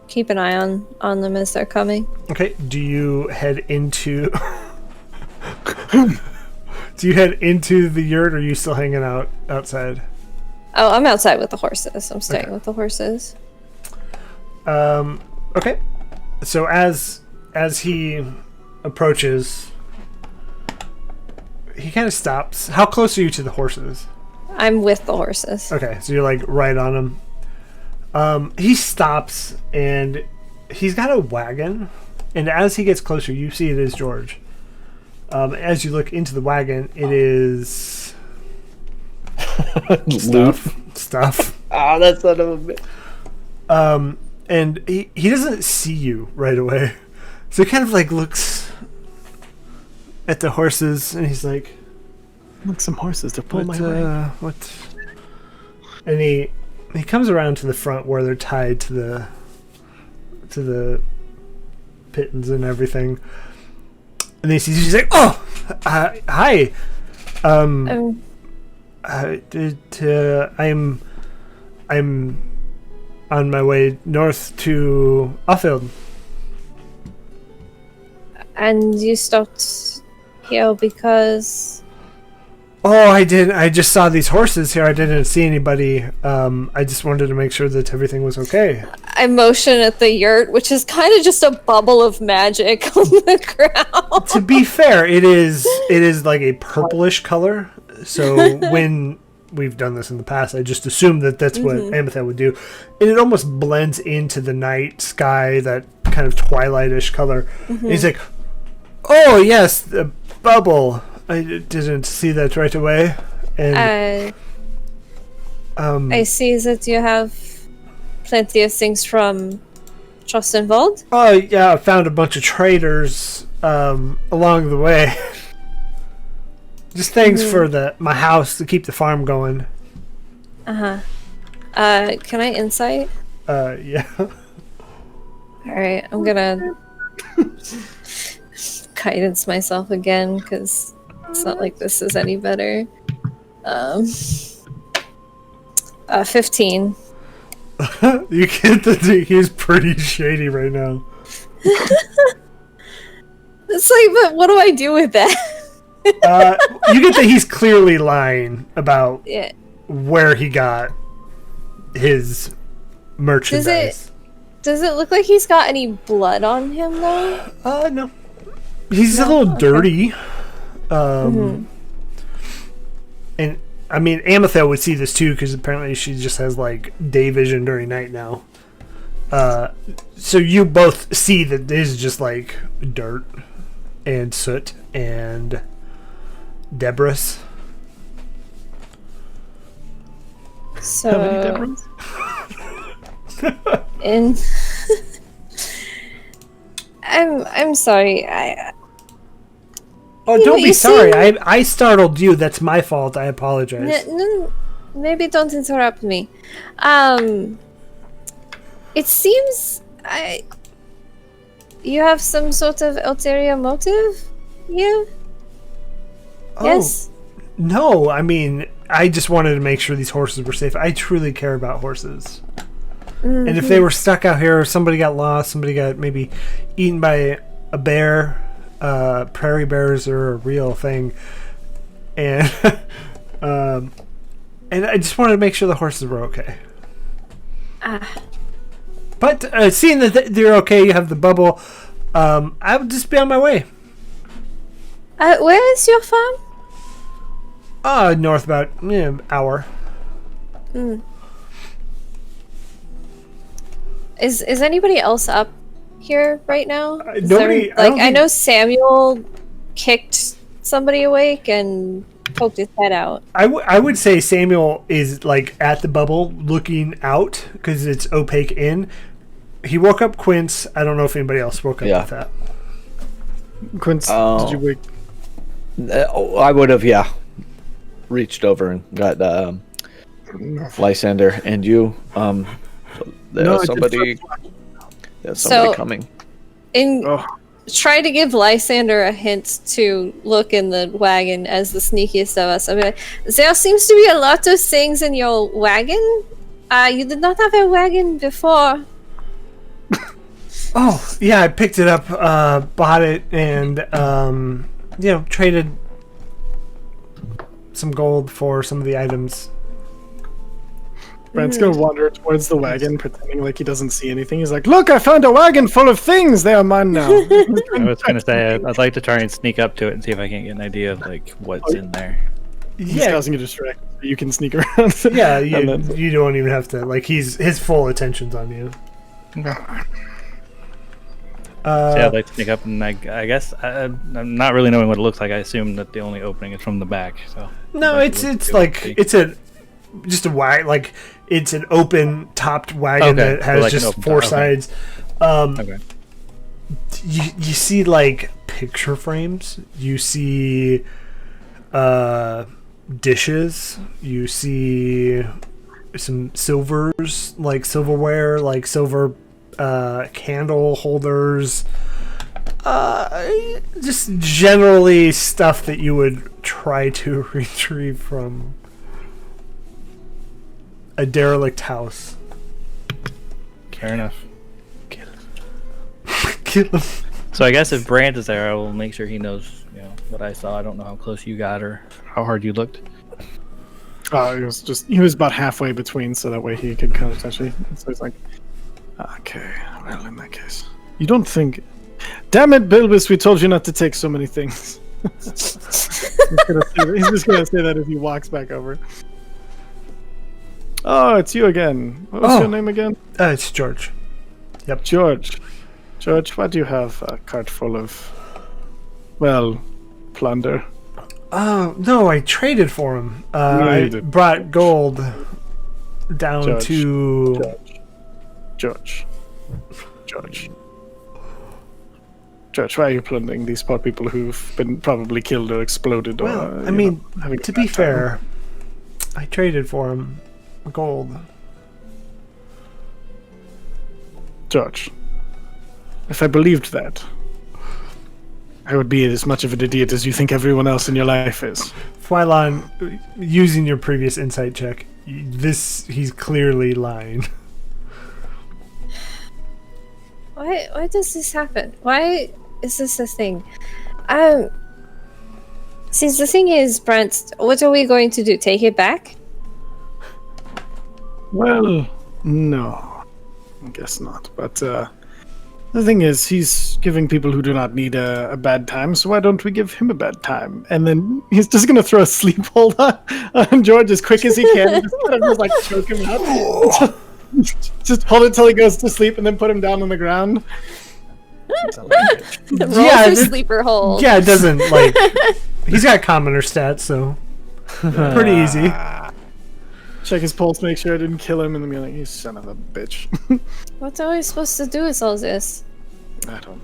Keep an eye on them as they're coming. Okay, do you head into... Do you head into the yurt, or are you still hanging out outside? Oh, I'm outside with the horses. I'm staying with the horses. Okay. So as he approaches, he kind of stops. How close are you to the horses? I'm with the horses. Okay, so you're like right on him. He stops, and he's got a wagon. And as he gets closer, you see it is George. As you look into the wagon, it is stuff. Ah, that's son of a bitch. And he doesn't see you right away, so he kind of like looks at the horses, and he's like, Look, some horses. They're pulling my way. What? And he comes around to the front where they're tied to the pittons and everything. And then he sees you, he's like, "Oh, hi. I'm on my way north to Alfield." And you stopped here because... Oh, I did. I just saw these horses here. I didn't see anybody. I just wanted to make sure that everything was okay. I motion at the yurt, which is kind of just a bubble of magic on the ground. To be fair, it is like a purplish color. So when we've done this in the past, I just assumed that that's what Amethystine would do. And it almost blends into the night sky, that kind of twilightish color. And he's like, "Oh yes, the bubble. I didn't see that right away." And I see that you have plenty of things from Trostenwald. oh yeah, I found a bunch of traders along the way. Just things for my house to keep the farm going. Can I insight? Yeah. Alright, I'm gonna guidance myself again, because it's not like this is any better. 15. You get he's pretty shady right now. It's like, but what do I do with that? You get that he's clearly lying about Yeah. where he got his merchandise. Does it look like he's got any blood on him, though? No. He's a little dirty. And, I mean, Amethel would see this too, because apparently she just has, like, day vision during night now. So you both see that this is just, like, dirt and soot and debris. So, How many Deborahs? I'm sorry. Oh, don't be sorry. I startled you. That's my fault. I apologize. No, maybe don't interrupt me. It seems you have some sort of ulterior motive here? Oh, Yes? no, I mean, I just wanted to make sure these horses were safe. I truly care about horses. And if they were stuck out here, somebody got lost, somebody got maybe eaten by a bear, prairie bears are a real thing. And and I just wanted to make sure the horses were okay. But seeing that they're okay, you have the bubble, I would just be on my way. Where is your farm? North about hour. Is anybody else up here right now? Is nobody- there- I don't I think- know Samuel kicked somebody awake and poked his head out. I would say Samuel is like at the bubble looking out because it's opaque in. He woke up Quince. I don't know if anybody else woke up with that. Quince, did you wake? I would have, reached over and got Lysander and you. There's somebody coming. Try to give Lysander a hint to look in the wagon as the sneakiest of us. I mean, there seems to be a lot of things in your wagon. You did not have a wagon before. Oh yeah, I picked it up, bought it, and traded some gold for some of the items. Brent's gonna wander towards the wagon, pretending like he doesn't see anything. He's like, "Look, I found a wagon full of things. They are mine now." I was gonna say I'd like to try and sneak up to it and see if I can get an idea of like what's in there. He's causing a distraction. So you can sneak around. Yeah, you don't even have to. Like his full attention's on you. So I'd like to sneak up, and I guess I'm not really knowing what it looks like. I assume that the only opening is from the back. So no, it's just a wagon. Like it's an open topped wagon that has like just four sides. Okay. You see like picture frames. You see dishes. You see some silvers, like silverware, like silver candle holders. Just generally stuff that you would try to retrieve from a derelict house. Fair enough. Kill him. So I guess if Brand is there, I will make sure he knows, what I saw. I don't know how close you got or how hard you looked. He was about halfway between, so that way he could kind of touch it. So he's like, okay, well, in that case, you don't think? Damn it, Bilbus, we told you not to take so many things. He's just gonna say that as he walks back over. Oh, it's you again. What was your name again? It's George. Yep. George. George, why do you have a cart full of, well, plunder? No, I traded for him. You I did. brought gold down Judge. to. George, why are you plundering these poor people who've been probably killed or exploded? Well, or, I mean, having to a be bad time? fair, I traded for him gold. George, if I believed that, I would be as much of an idiot as you think everyone else in your life is. Phylon, using your previous insight check, he's clearly lying. Why does this happen? Why is this a thing? Since the thing is, Brent, what are we going to do? Take it back? Well, no, I guess not. But the thing is, he's giving people who do not need a bad time, so why don't we give him a bad time? And then he's just going to throw a sleep hold on George as quick as he can. Just kind of like choke him out. Just hold it till he goes to sleep and then put him down on the ground. Roll Yeah, for this- sleeper hold. Yeah, it doesn't, like... He's got commoner stats, so... Pretty easy. Check his pulse, make sure I didn't kill him, and then be like, you son of a bitch. What are we supposed to do with all this? I don't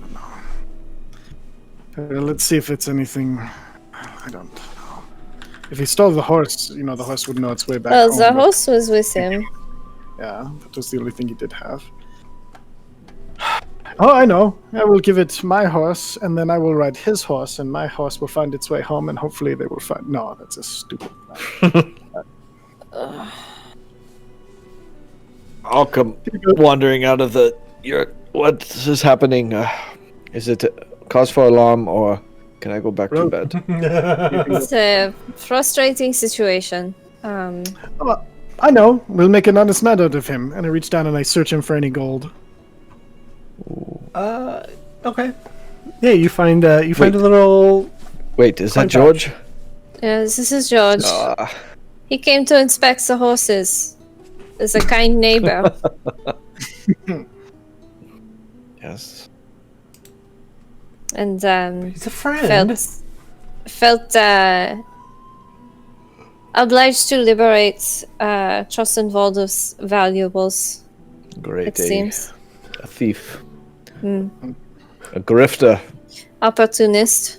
know. Let's see if it's anything. I don't know. If he stole the horse, the horse would know its way back Well, home. the but- horse was with him. Yeah, that was the only thing he did have. Oh, I know. I will give it my horse, and then I will ride his horse, and my horse will find its way home, and hopefully they will find. No, that's a stupid plan. I'll come wandering out of the. What is happening? Is it cause for alarm, or can I go back to bed? It's a frustrating situation. Oh, I know. We'll make an honest man out of him, and I reach down and I search him for any gold. Okay. Yeah, you find a little... Wait, is that Contact. George? Yes, this is George. He came to inspect the horses. As a kind neighbor. Yes. And He's a friend. felt obliged to liberate Trostenwald's valuables, Great. it seems. A thief. A grifter. Opportunist.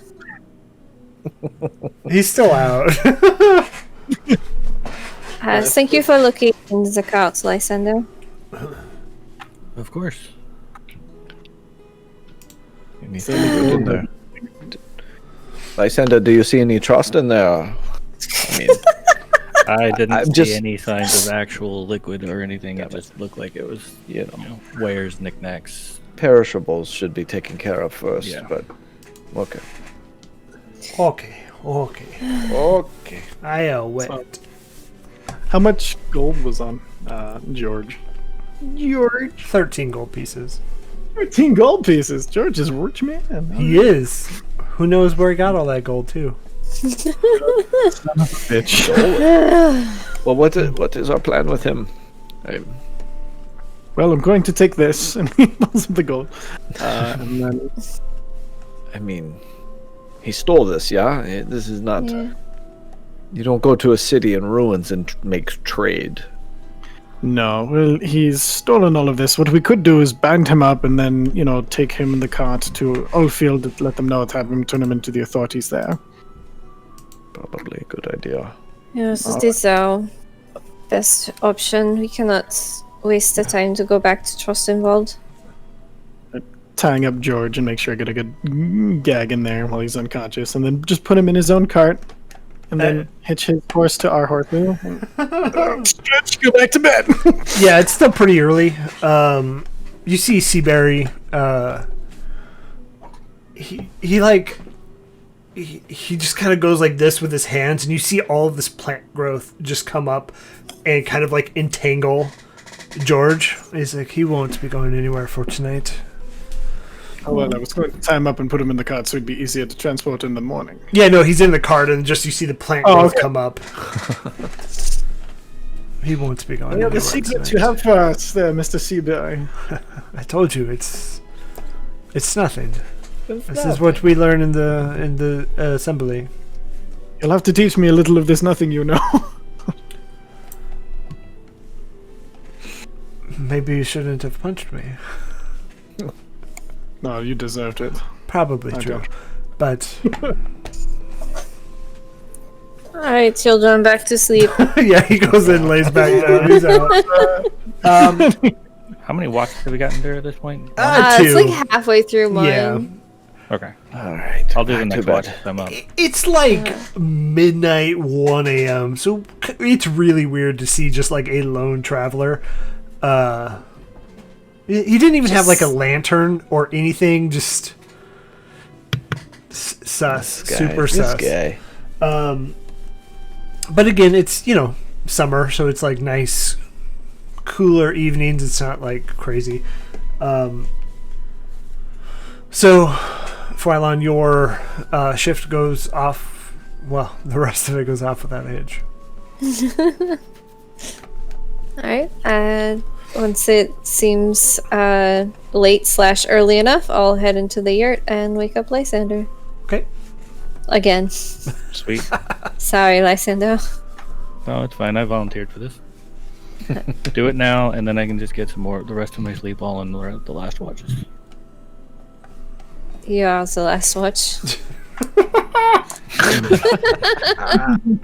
He's still out. Thank you for looking in the cart, Lysander. Of course. Anything good in there? Lysander, do you see any trust in there? I mean, I didn't I'm see just- any signs of actual liquid or anything. It just looked like it was, wares, knickknacks. perishables should be taken care of first, Yeah. but okay. Okay. Okay. I wait. How much gold was on George? 13 gold pieces. 13 gold pieces. George is a rich man. He is. Who knows where he got all that gold, too? Bitch. Well, what is our plan with him? Well, I'm going to take this and he pulls up the gold. And then I mean, he stole this, yeah? This is not... Yeah. You don't go to a city in ruins and make trade. no, well, he's stolen all of this. What we could do is band him up and then, take him in the cart to Alfield, let them know it's happened, turn him into the authorities there. Probably a good idea. Yes, it is our best option. We cannot waste the time to go back to Trostenwald. Tying up George and make sure I get a good gag in there while he's unconscious, and then just put him in his own cart, and then hitch his horse to our horse wheel. Stretch, go back to bed. Yeah, it's still pretty early. You see Seaberry. He just kind of goes like this with his hands, and you see all of this plant growth just come up and kind of like entangle George. He's like, he won't be going anywhere for tonight. Oh, well, I was going to tie him up and put him in the cart so it'd be easier to transport in the morning. Yeah, no, he's in the cart, and just you see the plant Oh, growth okay. come up. He won't be going Yeah, anywhere the secret tonight. you have for us there, Mr. Seaberry. I told you, it's It's nothing. This is what we learn in the assembly. You'll have to teach me a little of this nothing you know. Maybe you shouldn't have punched me. No, you deserved it. Probably I true. don't. But All right, children, back to sleep. yeah, he goes in, lays back down. He's out. How many walks have we gotten there at this point? Two. It's like halfway through mine. Yeah. Okay. All right. I'll do the back to next bed. watch if I'm up. It's like midnight, 1 a.m. So it's really weird to see just like a lone traveler. He didn't even have like a lantern or anything. Just sus, super sus. This guy. But again, it's summer, so it's like nice, cooler evenings. It's not like crazy. So, Fwylon, your shift goes off. Well, the rest of it goes off without a hitch. All right. Once it seems late/early enough, I'll head into the yurt and wake up Lysander. Okay. Again. Sweet. Sorry, Lysander. No, it's fine. I volunteered for this. Do it now, and then I can just get the rest of my sleep all in the last watches. Yeah, it's the last watch.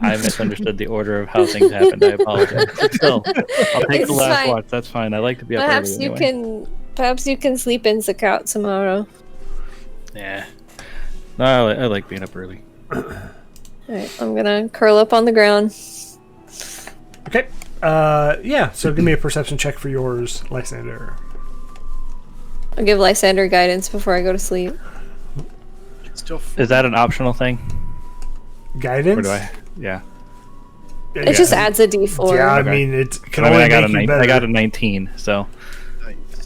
I misunderstood the order of how things happened. I apologize. But still, I'll take It's the last fine. watch. That's fine. I like to be up Perhaps early you anyway. Perhaps you can sleep in Zakat tomorrow. Yeah. No, I like being up early. Alright, I'm gonna curl up on the ground. Okay. Yeah. So give me a perception check for yours, Lysander. I'll give Lysander guidance before I go to sleep. Is that an optional thing? Guidance. Or do I? Yeah. It just adds a D4. Yeah, I Okay. mean it can I only got make you better. I got a 19. So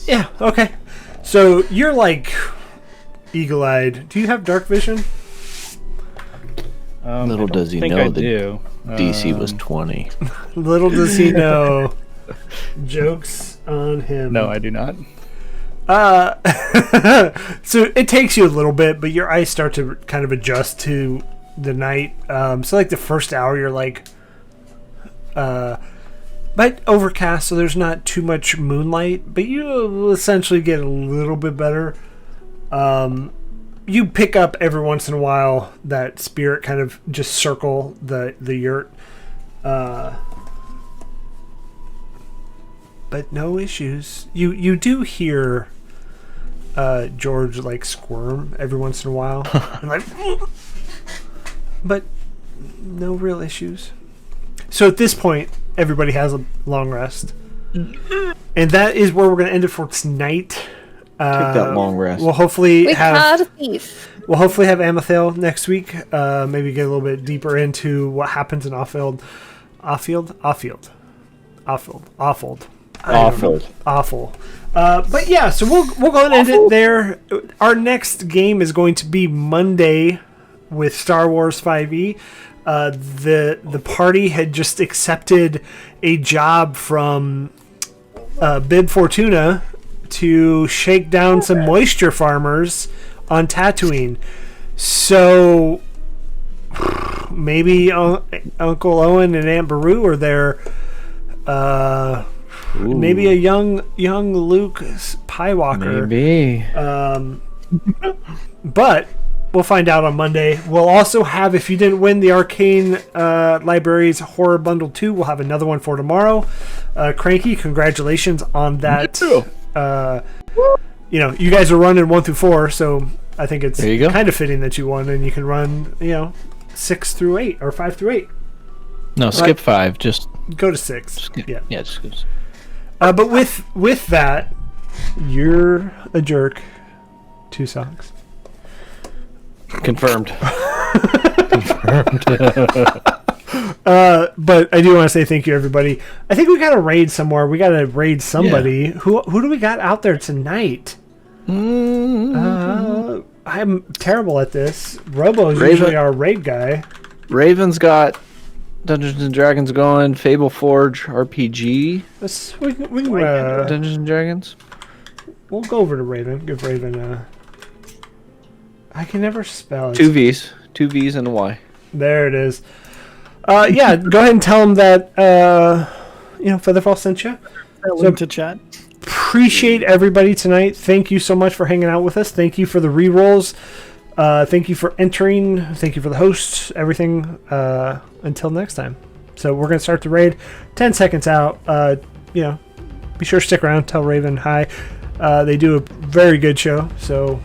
Yeah. Okay. So you're like eagle-eyed. Do you have dark vision? Little I does he think know I that do. DC was 20. Little does he know. Jokes on him. No, I do not. So it takes you a little bit, but your eyes start to kind of adjust to the night. So like the first hour, you're like, but overcast, so there's not too much moonlight, but you will essentially get a little bit better. You pick up every once in a while that spirit kind of just circle the yurt. But no issues. You do hear George like squirm every once in a while, and like, but no real issues. So at this point, everybody has a long rest, and that is where we're going to end it for tonight. Take that long rest. We'll hopefully We have caught a thief. Amethyl next week. Maybe get a little bit deeper into what happens in Alfield. Awful. But yeah, so we'll go ahead and end it there. Our next game is going to be Monday with Star Wars 5e. The party had just accepted a job from Bib Fortuna to shake down some moisture farmers on Tatooine. So maybe Uncle Owen and Aunt Beru are there. Maybe a young Luke Skywalker. Maybe. But we'll find out on Monday. We'll also have, if you didn't win the Arcane Libraries Horror Bundle 2, we'll have another one for tomorrow. Cranky, congratulations on that. You guys are running 1 through 4, so I think it's kind of fitting that you won, and you can run, 6 through 8 or 5 through 8. No, skip 5. Just go to 6. Yeah, just skip. But with that, you're a jerk. 2 songs. Confirmed. But I do want to say thank you, everybody. I think we got to raid somewhere. We got to raid somebody. Yeah. Who do we got out there tonight? I'm terrible at this. Robo's usually our raid guy. Raven's got Dungeons and Dragons going. Fable Forge RPG. We can Dungeons and Dragons. We'll go over to Raven. Give Raven I can never spell it. 2 V's and a Y. There it is. Yeah, go ahead and tell them that FeatherFall sent you. Link to chat. Appreciate everybody tonight. Thank you so much for hanging out with us. Thank you for the rerolls. Thank you for entering. Thank you for the hosts. Everything. Until next time. So we're gonna start the raid. 10 seconds out. Be sure to stick around. Tell Raven hi. They do a very good show. So